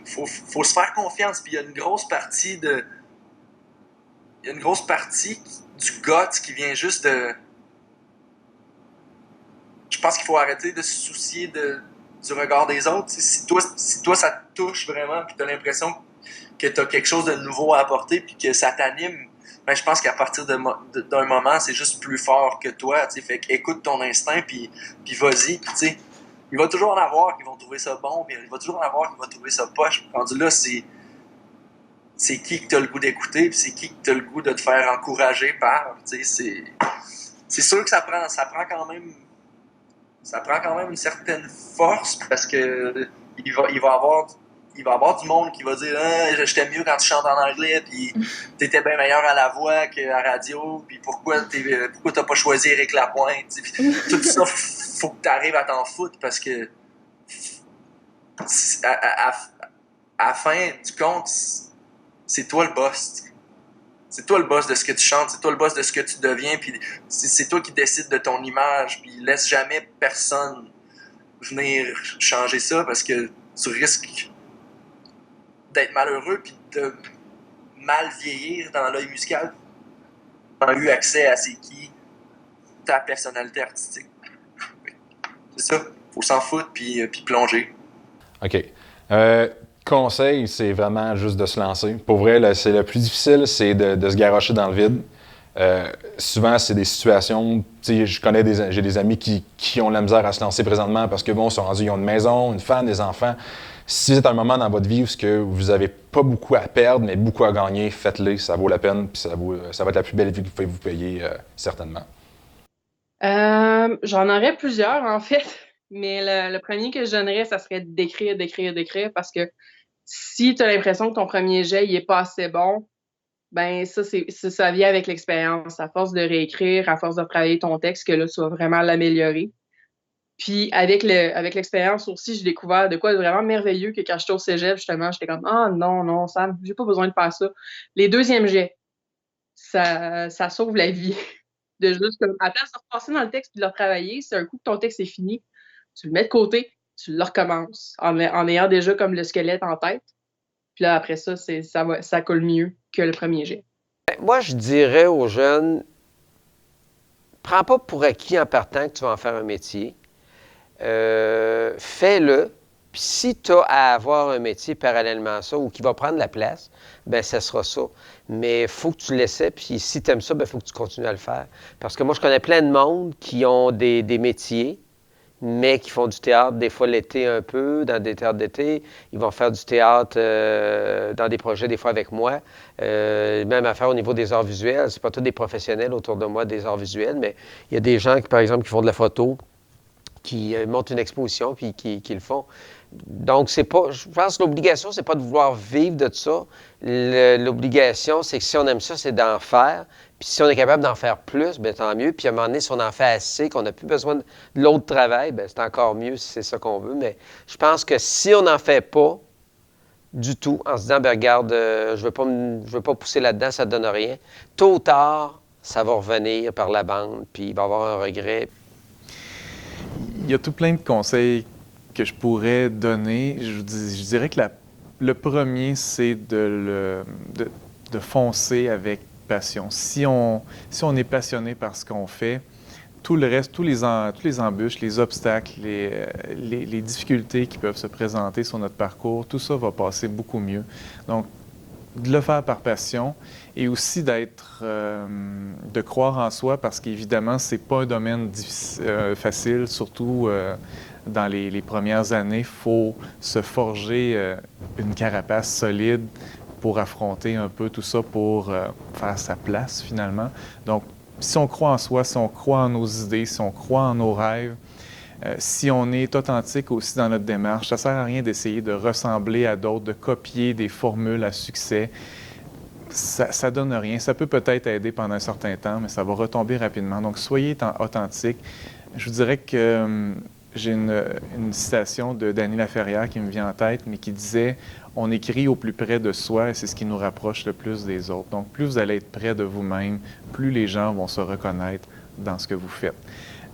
Faut se faire confiance, puis il y a une grosse partie du guts qui vient juste de... Je pense qu'il faut arrêter de se soucier du regard des autres. Si toi ça te touche vraiment, puis t'as l'impression que t'as quelque chose de nouveau à apporter, puis que ça t'anime, ben je pense qu'à partir d'un moment, c'est juste plus fort que toi. T'sais. Fait écoute ton instinct, puis vas-y, puis tu sais. Il va toujours en avoir qui vont trouver ça bon, puis il va toujours en avoir qui vont trouver ça poche. Rendu là, c'est qui que t'as le goût d'écouter, puis c'est qui que t'as le goût de te faire encourager par. C'est sûr que ça prend quand même une certaine force, parce que il va y avoir du monde qui va dire j'étais mieux quand tu chantes en anglais, puis t'étais bien meilleur à la voix qu'à la radio, puis pourquoi t'as pas choisi Éric Lapointe, tout ça. Faut que tu arrives à t'en foutre, parce que à la fin du compte, c'est toi le boss. C'est toi le boss de ce que tu chantes, c'est toi le boss de ce que tu deviens, puis c'est toi qui décides de ton image, puis laisse jamais personne venir changer ça, parce que tu risques d'être malheureux, puis de mal vieillir dans l'œil musical. Tu as eu accès à c'est qui ta personnalité artistique. C'est ça, faut s'en foutre, puis plonger. OK. Conseil, c'est vraiment juste de se lancer. Pour vrai, là, c'est le plus difficile, c'est de se garrocher dans le vide. Souvent, c'est des situations... Tu sais, j'ai des amis qui ont la misère à se lancer présentement parce que, bon, ils ont une maison, une femme, des enfants. Si c'est un moment dans votre vie où vous n'avez pas beaucoup à perdre, mais beaucoup à gagner, faites-le, ça vaut la peine, puis ça va être la plus belle vie que vous pouvez vous payer, certainement. J'en aurais plusieurs, en fait, mais le premier que je donnerais, ça serait d'écrire, parce que si tu as l'impression que ton premier jet n'est pas assez bon, ben ça vient avec l'expérience. À force de réécrire, à force de travailler ton texte, que là, tu vas vraiment l'améliorer. Puis avec l'expérience aussi, j'ai découvert de quoi de vraiment merveilleux, que quand j'étais au cégep, justement, j'étais comme « Ah non, Sam, j'ai pas besoin de faire ça. » Les deuxièmes jets, ça sauve la vie. De juste comme, à place de repasser dans le texte et de le retravailler, c'est un coup que ton texte est fini, tu le mets de côté, tu le recommences en ayant déjà comme le squelette en tête. Puis là, après ça, ça colle mieux que le premier jet. Moi, je dirais aux jeunes, prends pas pour acquis en partant que tu vas en faire un métier. fais-le. Puis si tu as à avoir un métier parallèlement à ça ou qui va prendre la place, bien, ça sera ça. Mais il faut que tu l'essaies, puis si tu aimes ça, il faut que tu continues à le faire. Parce que moi, je connais plein de monde qui ont des métiers, mais qui font du théâtre, des fois l'été un peu, dans des théâtres d'été. Ils vont faire du théâtre dans des projets, des fois avec moi. Même à faire au niveau des arts visuels. C'est pas tous des professionnels autour de moi des arts visuels, mais il y a des gens, par exemple, qui font de la photo, qui montent une exposition, puis qui le font. Donc, c'est pas, je pense que l'obligation, c'est pas de vouloir vivre de ça. L'obligation, c'est que si on aime ça, c'est d'en faire. Puis si on est capable d'en faire plus, bien, tant mieux. Puis à un moment donné, si on en fait assez, qu'on n'a plus besoin de l'autre travail, bien, c'est encore mieux si c'est ça qu'on veut. Mais je pense que si on n'en fait pas du tout, en se disant, bien, regarde, je veux pas pousser là-dedans, ça ne donne rien, tôt ou tard, ça va revenir par la bande, puis il va y avoir un regret. Il y a tout plein de conseils que je pourrais donner. Je dirais que le premier, c'est de foncer avec passion. Si on est passionné par ce qu'on fait, tout le reste, toutes les embûches, les obstacles, les difficultés qui peuvent se présenter sur notre parcours, tout ça va passer beaucoup mieux. Donc, de le faire par passion et aussi de croire en soi parce qu'évidemment, c'est pas un domaine facile, surtout dans les premières années. Il faut se forger une carapace solide pour affronter un peu tout ça, pour faire sa place finalement. Donc, si on croit en soi, si on croit en nos idées, si on croit en nos rêves, si on est authentique aussi dans notre démarche, ça ne sert à rien d'essayer de ressembler à d'autres, de copier des formules à succès. Ça ne donne rien. Ça peut peut-être aider pendant un certain temps, mais ça va retomber rapidement. Donc, soyez authentique. Je vous dirais que j'ai une citation de Danny Laferrière qui me vient en tête, mais qui disait « On écrit au plus près de soi et c'est ce qui nous rapproche le plus des autres. » Donc, plus vous allez être près de vous-même, plus les gens vont se reconnaître dans ce que vous faites.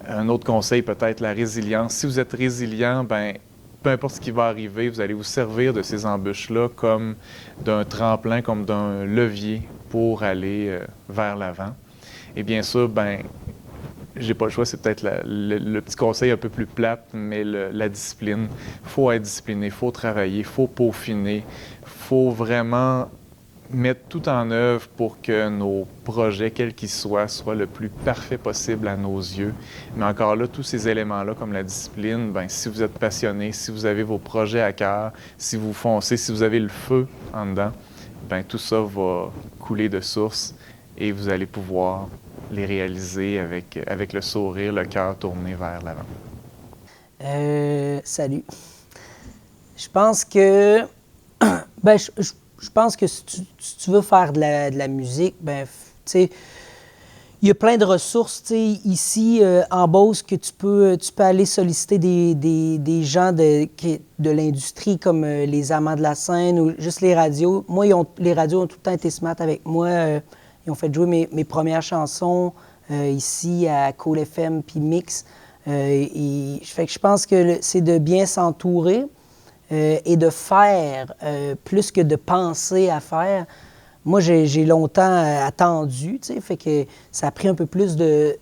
Un autre conseil, peut-être la résilience. Si vous êtes résilient, bien, peu importe ce qui va arriver, vous allez vous servir de ces embûches-là comme d'un tremplin, comme d'un levier pour aller vers l'avant. Et bien sûr, bien, j'ai pas le choix, c'est peut-être le petit conseil un peu plus plate, mais la discipline. Il faut être discipliné, il faut travailler, il faut peaufiner, il faut vraiment mettre tout en œuvre pour que nos projets, quels qu'ils soient le plus parfait possible à nos yeux. Mais encore là, tous ces éléments-là, comme la discipline, bien, si vous êtes passionné, si vous avez vos projets à cœur, si vous foncez, si vous avez le feu en dedans, bien, tout ça va couler de source et vous allez pouvoir les réaliser avec le sourire, le cœur tourné vers l'avant. Salut. Je pense que... ben, je pense que si tu veux faire de la musique, ben, tu sais, il y a plein de ressources, tu sais, ici, en Beauce, que tu peux aller solliciter des gens de l'industrie comme les Amants de la scène ou juste les radios. Moi, les radios ont tout le temps été smart avec moi. Ils ont fait jouer mes premières chansons ici à Cool FM puis Mix. Fait que je pense que c'est de bien s'entourer. Et de faire plus que de penser à faire. Moi, j'ai longtemps attendu, tu sais, fait que ça a pris un peu plus de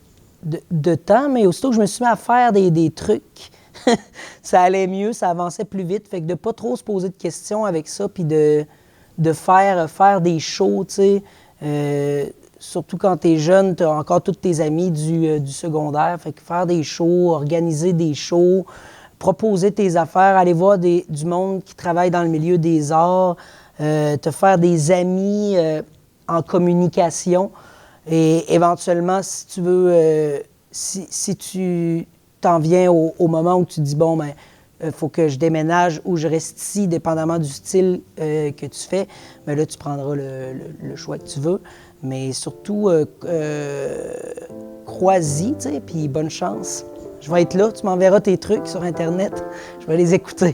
temps, mais aussitôt que je me suis mis à faire des trucs, ça allait mieux, ça avançait plus vite, fait que de pas trop se poser de questions avec ça, puis de faire des shows, tu sais, surtout quand t'es jeune, t'as encore tous tes amis du secondaire, fait que faire des shows, organiser des shows, proposer tes affaires, aller voir du monde qui travaille dans le milieu des arts, te faire des amis en communication. Et éventuellement, si tu veux, si tu t'en viens au moment où tu dis, bon, ben, faut que je déménage ou je reste ici, dépendamment du style que tu fais, bien là, tu prendras le choix que tu veux. Mais surtout, crois-y, tu sais, puis bonne chance. Je vais être là, tu m'enverras tes trucs sur Internet, je vais les écouter.